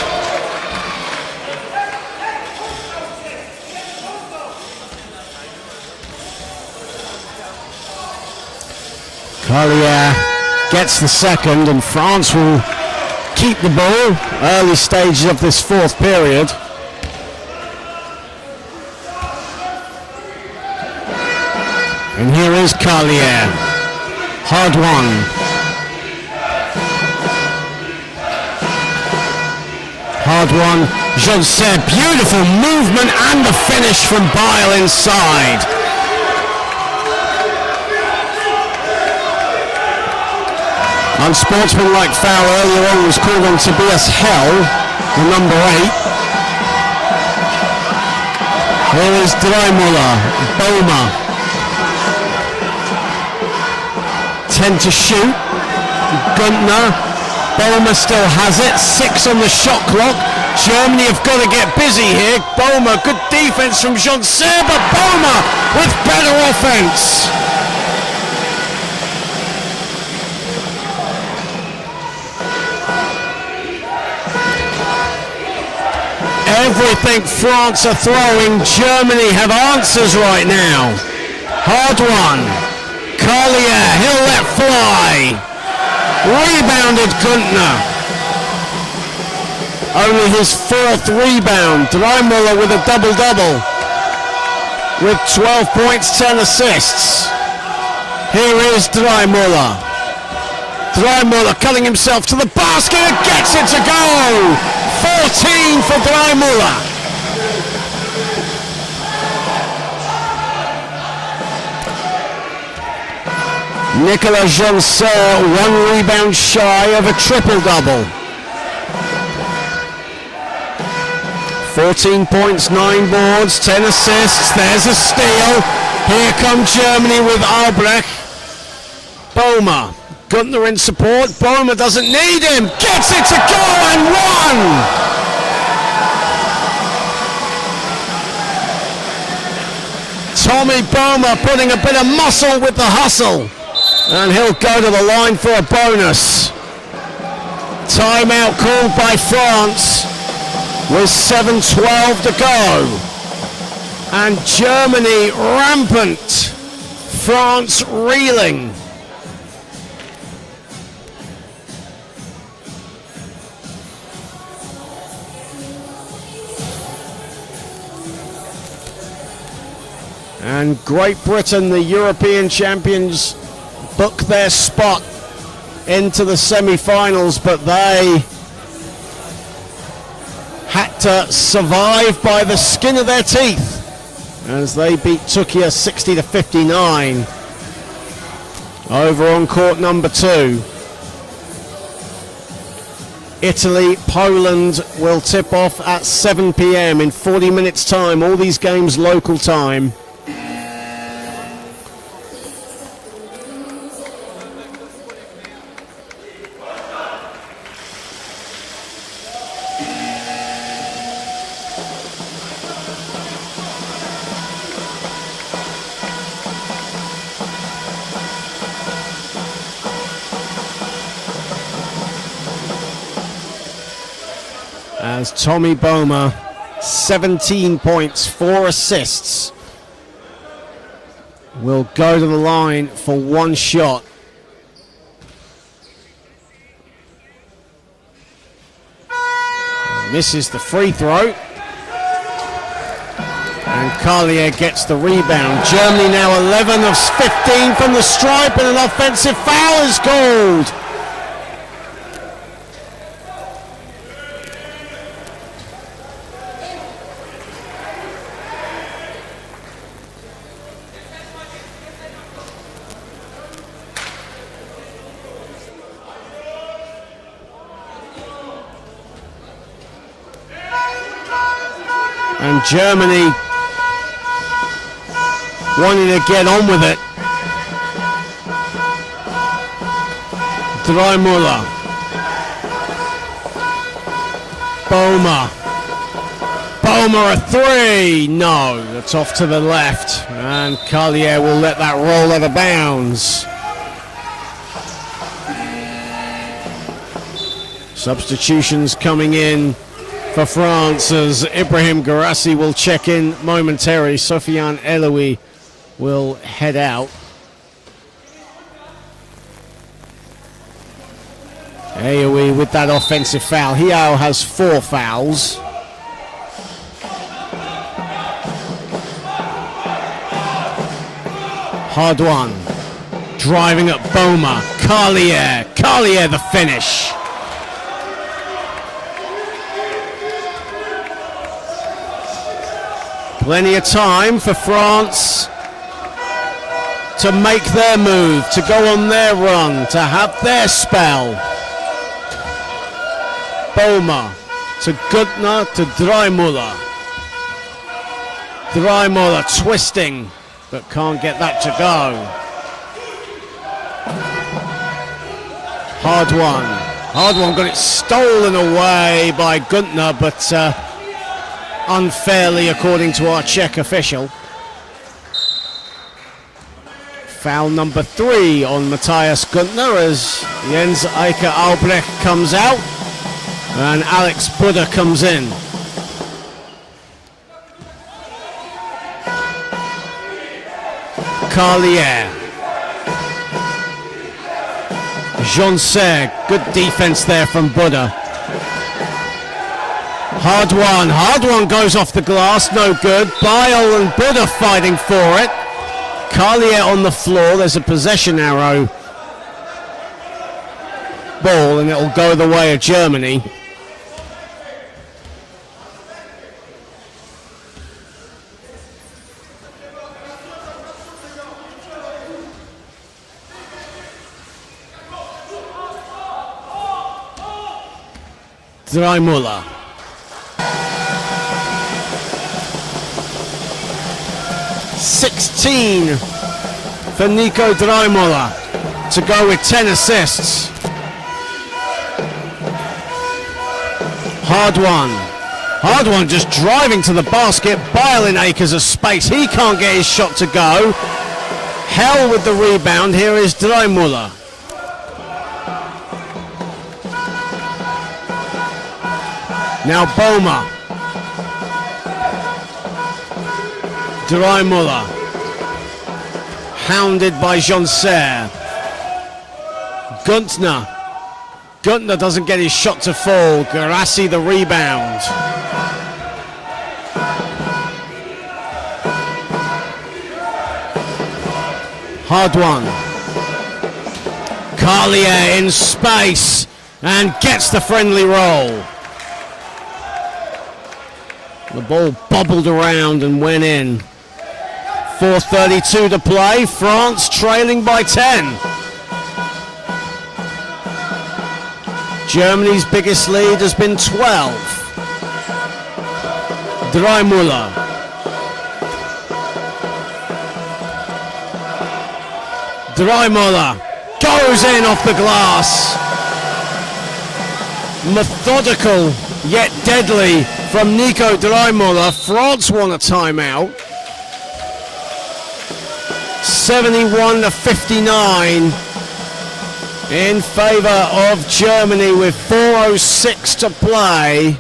Carlier gets the second, and France will keep the ball early stages of this 4th period. And here is Carlier. Hard one. Hard one, Joncet, beautiful movement and the finish from Bile inside. Unsportsmanlike foul earlier on was called on Tobias Hell, the number 8. Here is Dreimüller, Boma. 10 to shoot, Günther. Boma still has it, 6 on the shot clock. Germany have got to get busy here. Boma, good defense from Joncet, but Boma with better offense. Everything France are throwing, Germany have answers right now. Hard one. Carlier, he'll let fly. Rebounded Günther. Only his 4th rebound. Dreimüller with a double-double with 12 points, 10 assists. Here is Dreimüller. Dreimüller cutting himself to the basket and gets it to go. 14 for Dreimüller. Nicolas Joncet 1 rebound shy of a triple-double. 14 points, 9 boards, 10 assists. There's a steal. Here comes Germany with Albrecht. Boma. Günther in support. Boma doesn't need him. Gets it to go and 1. Tommy Boma putting a bit of muscle with the hustle. And he'll go to the line for a bonus. Timeout called by France with 7:12 to go. And Germany rampant. France reeling. And Great Britain, the European champions, book their spot into the semi-finals, but they had to survive by the skin of their teeth as they beat Turkey 60-59 over on court number 2. Italy, Poland will tip off at 7 p.m. in 40 minutes time. All these games local time. As Tommy Boma, 17 points, 4 assists, will go to the line for one shot. Misses the free throw. And Carlier gets the rebound. Germany now 11 of 15 from the stripe, and an offensive foul is called. And Germany wanting to get on with it. Dreimüller. Boma. Boma a three. No, that's off to the left. And Carlier will let that roll out of bounds. Substitutions coming in for France as Ibrahim Garassi will check in momentarily. Sofiane Eloui will head out. Eloui with that offensive foul. He now has 4 fouls. Hardwan driving at Boma. Carlier the finish. Plenty of time for France to make their move, to go on their run, to have their spell. Boma to Gutner to Dreimüller. Dreimüller twisting, but can't get that to go. Hardwan got it stolen away by Gutner, but unfairly according to our Czech official. Foul number 3 on Matthias Gutner as Jens Eiker Albrecht comes out and Alex Buddha comes in. Carlier. Joncer, good defense there from Buddha. Hardwan goes off the glass, no good. Bile and Buddha fighting for it. Carlier on the floor, there's a possession arrow. Ball, and it'll go the way of Germany. Dreimüller. $16 for Nico Dreimüller to go with 10 assists. Hardwan just driving to the basket. Bile in acres of space. He can't get his shot to go. Hell with the rebound. Here is Dreimüller. Now Boma. Dreimüller. Hounded by Joncer. Gutner doesn't get his shot to fall. Garassi the rebound. Hard one. Carlier in space and gets the friendly roll. The ball bobbled around and went in. 4:32 to play. France trailing by 10. Germany's biggest lead has been 12. Dreimüller. Dreimüller goes in off the glass. Methodical yet deadly from Nico Dreimüller. France won a timeout. 71-59 in favor of Germany with 4:06 to play.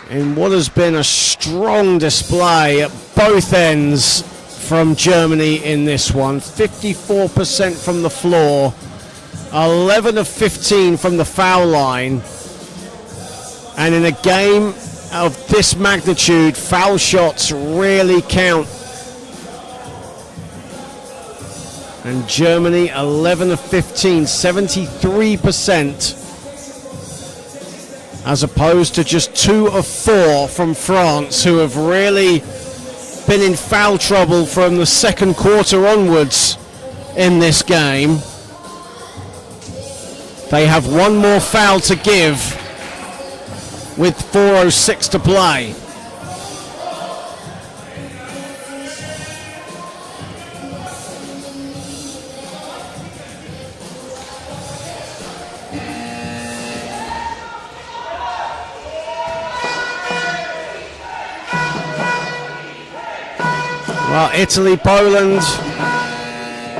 In what has been a strong display at both ends from Germany in this one. 54% from the floor, 11 of 15 from the foul line. And in a game of this magnitude, foul shots really count. And Germany 11 of 15, 73%, as opposed to just 2 of 4 from France, who have really been in foul trouble from the second quarter onwards in this game. They have one more foul to give with 4:06 to play. Well, Italy, Poland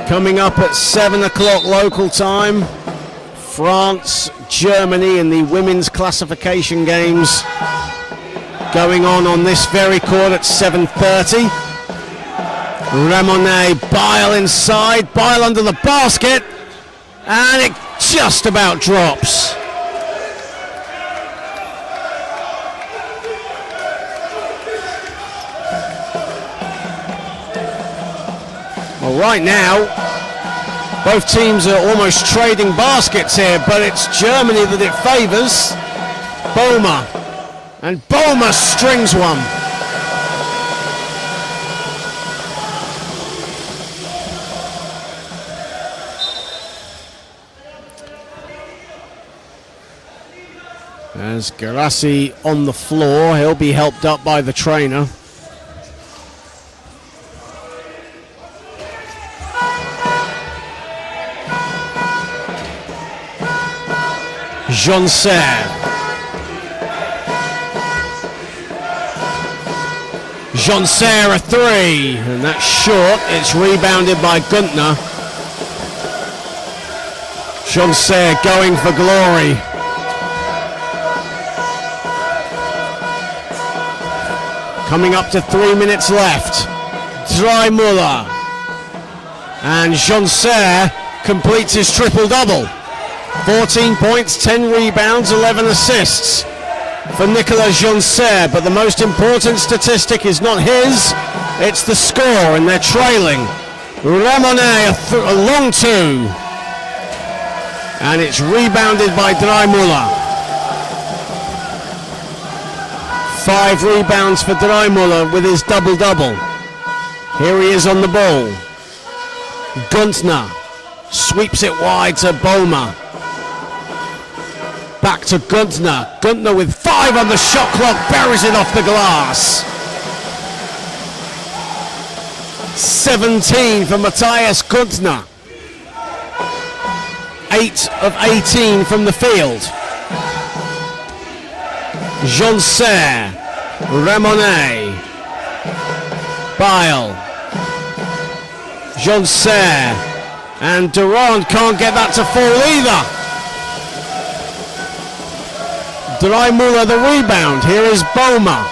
coming up at 7 o'clock local time. France, Germany in the women's classification games going on this very court at 7:30. Ramonet, Bile inside, Bile under the basket, and it just about drops. Well, right now, both teams are almost trading baskets here, but it's Germany that it favors. Boma. And Boma strings one. As Garassi on the floor, he'll be helped up by the trainer. Jonser. Jonser a three, and that's short. It's rebounded by Guntner. Jonser going for glory. Coming up to 3 minutes left. Dreimüller. And Jonser completes his triple-double. 14 points, 10 rebounds, 11 assists for Nicolas Jonser, but the most important statistic is not his, it's the score, and they're trailing. Ramonet a long two, and it's rebounded by Dreimüller. 5 rebounds for Dreimüller with his double-double. Here he is on the ball. Guntner sweeps it wide to Boma. Back to Guntner. Guntner with 5 on the shot clock, buries it off the glass. 17 for Matthias Guntner. 8 of 18 from the field. Jonser, Ramonet, Bile, Jonser, and Durand can't get that to fall either. Dreimüller the rebound. Here is Boma.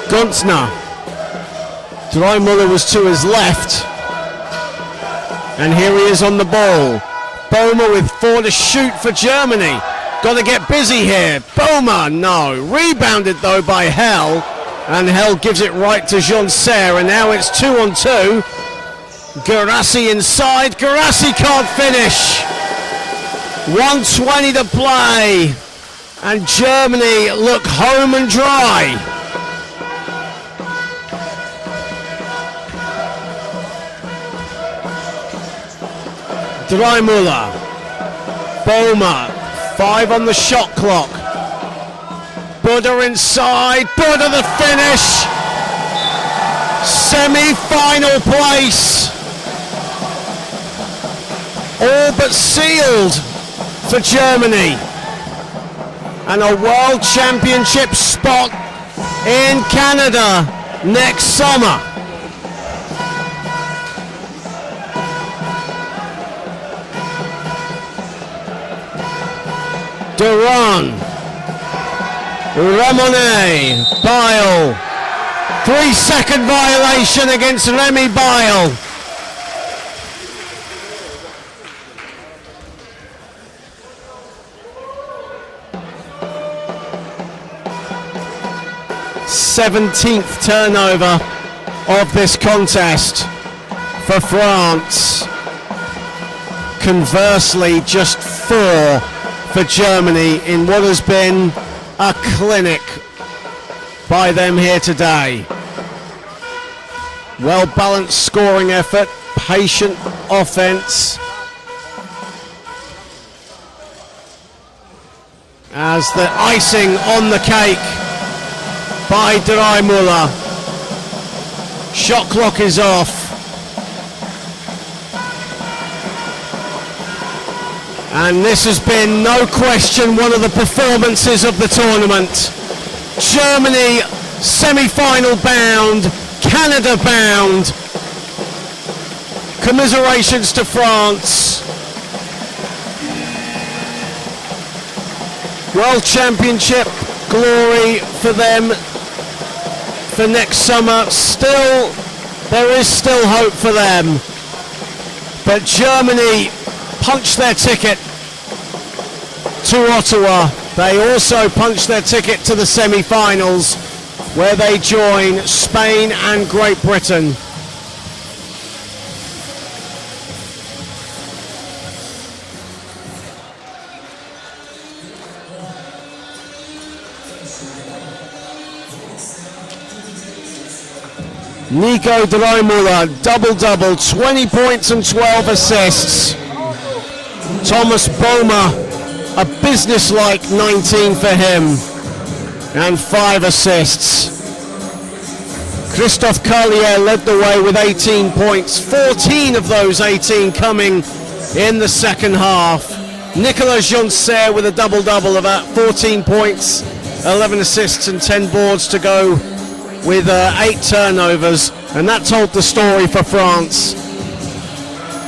Guntner. Dreimüller was to his left. And here he is on the ball. Boma with 4 to shoot for Germany. Got to get busy here. Boma, no. Rebounded though by Hell. And Hell gives it right to Jonser. And now it's 2-on-2. Garassi inside. Garassi can't finish. 1:20 to play. And Germany look home and dry. Dreimüller. Boma. 5 on the shot clock. Buddha inside. Buddha the finish. Semi-final place. All but sealed for Germany. And a World Championship spot in Canada next summer. Duran, Ramonet, Bile, 3-second violation against Remy Bile. Seventeenth turnover of this contest for France. Conversely, just 4 for Germany in what has been a clinic by them here today. Well balanced scoring effort, patient offense. As the icing on the cake by Dreimüller. Shot clock is off. And this has been, no question, one of the performances of the tournament. Germany semi-final bound, Canada bound. Commiserations to France. World Championship glory for them for next summer. Still, there is still hope for them. But Germany punched their ticket to Ottawa. They also punched their ticket to the semi-finals, where they join Spain and Great Britain. Nico Dreimüller, double-double, 20 points and 12 assists. Thomas Boma, a business-like 19 for him, and 5 assists. Christophe Carlier led the way with 18 points, 14 of those 18 coming in the second half. Nicolas Jonser with a double-double, about 14 points, 11 assists and 10 boards to go with 8 turnovers, and that told the story for France.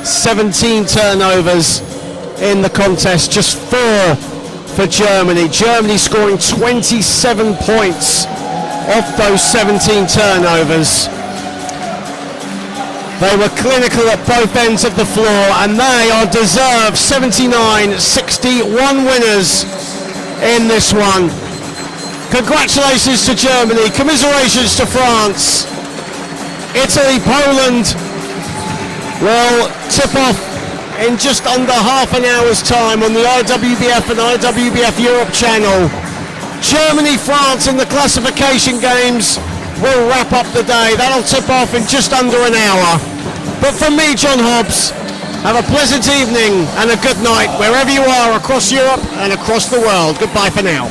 17 turnovers in the contest, just 4 for Germany. Germany scoring 27 points off those 17 turnovers. They were clinical at both ends of the floor, and they are deserved 79-61 winners in this one. Congratulations to Germany, commiserations to France. Italy, Poland will tip off in just under half an hour's time on the IWBF and IWBF Europe channel. Germany, France in the classification games will wrap up the day. That'll tip off in just under an hour. But from me, John Hobbs, have a pleasant evening and a good night wherever you are across Europe and across the world. Goodbye for now.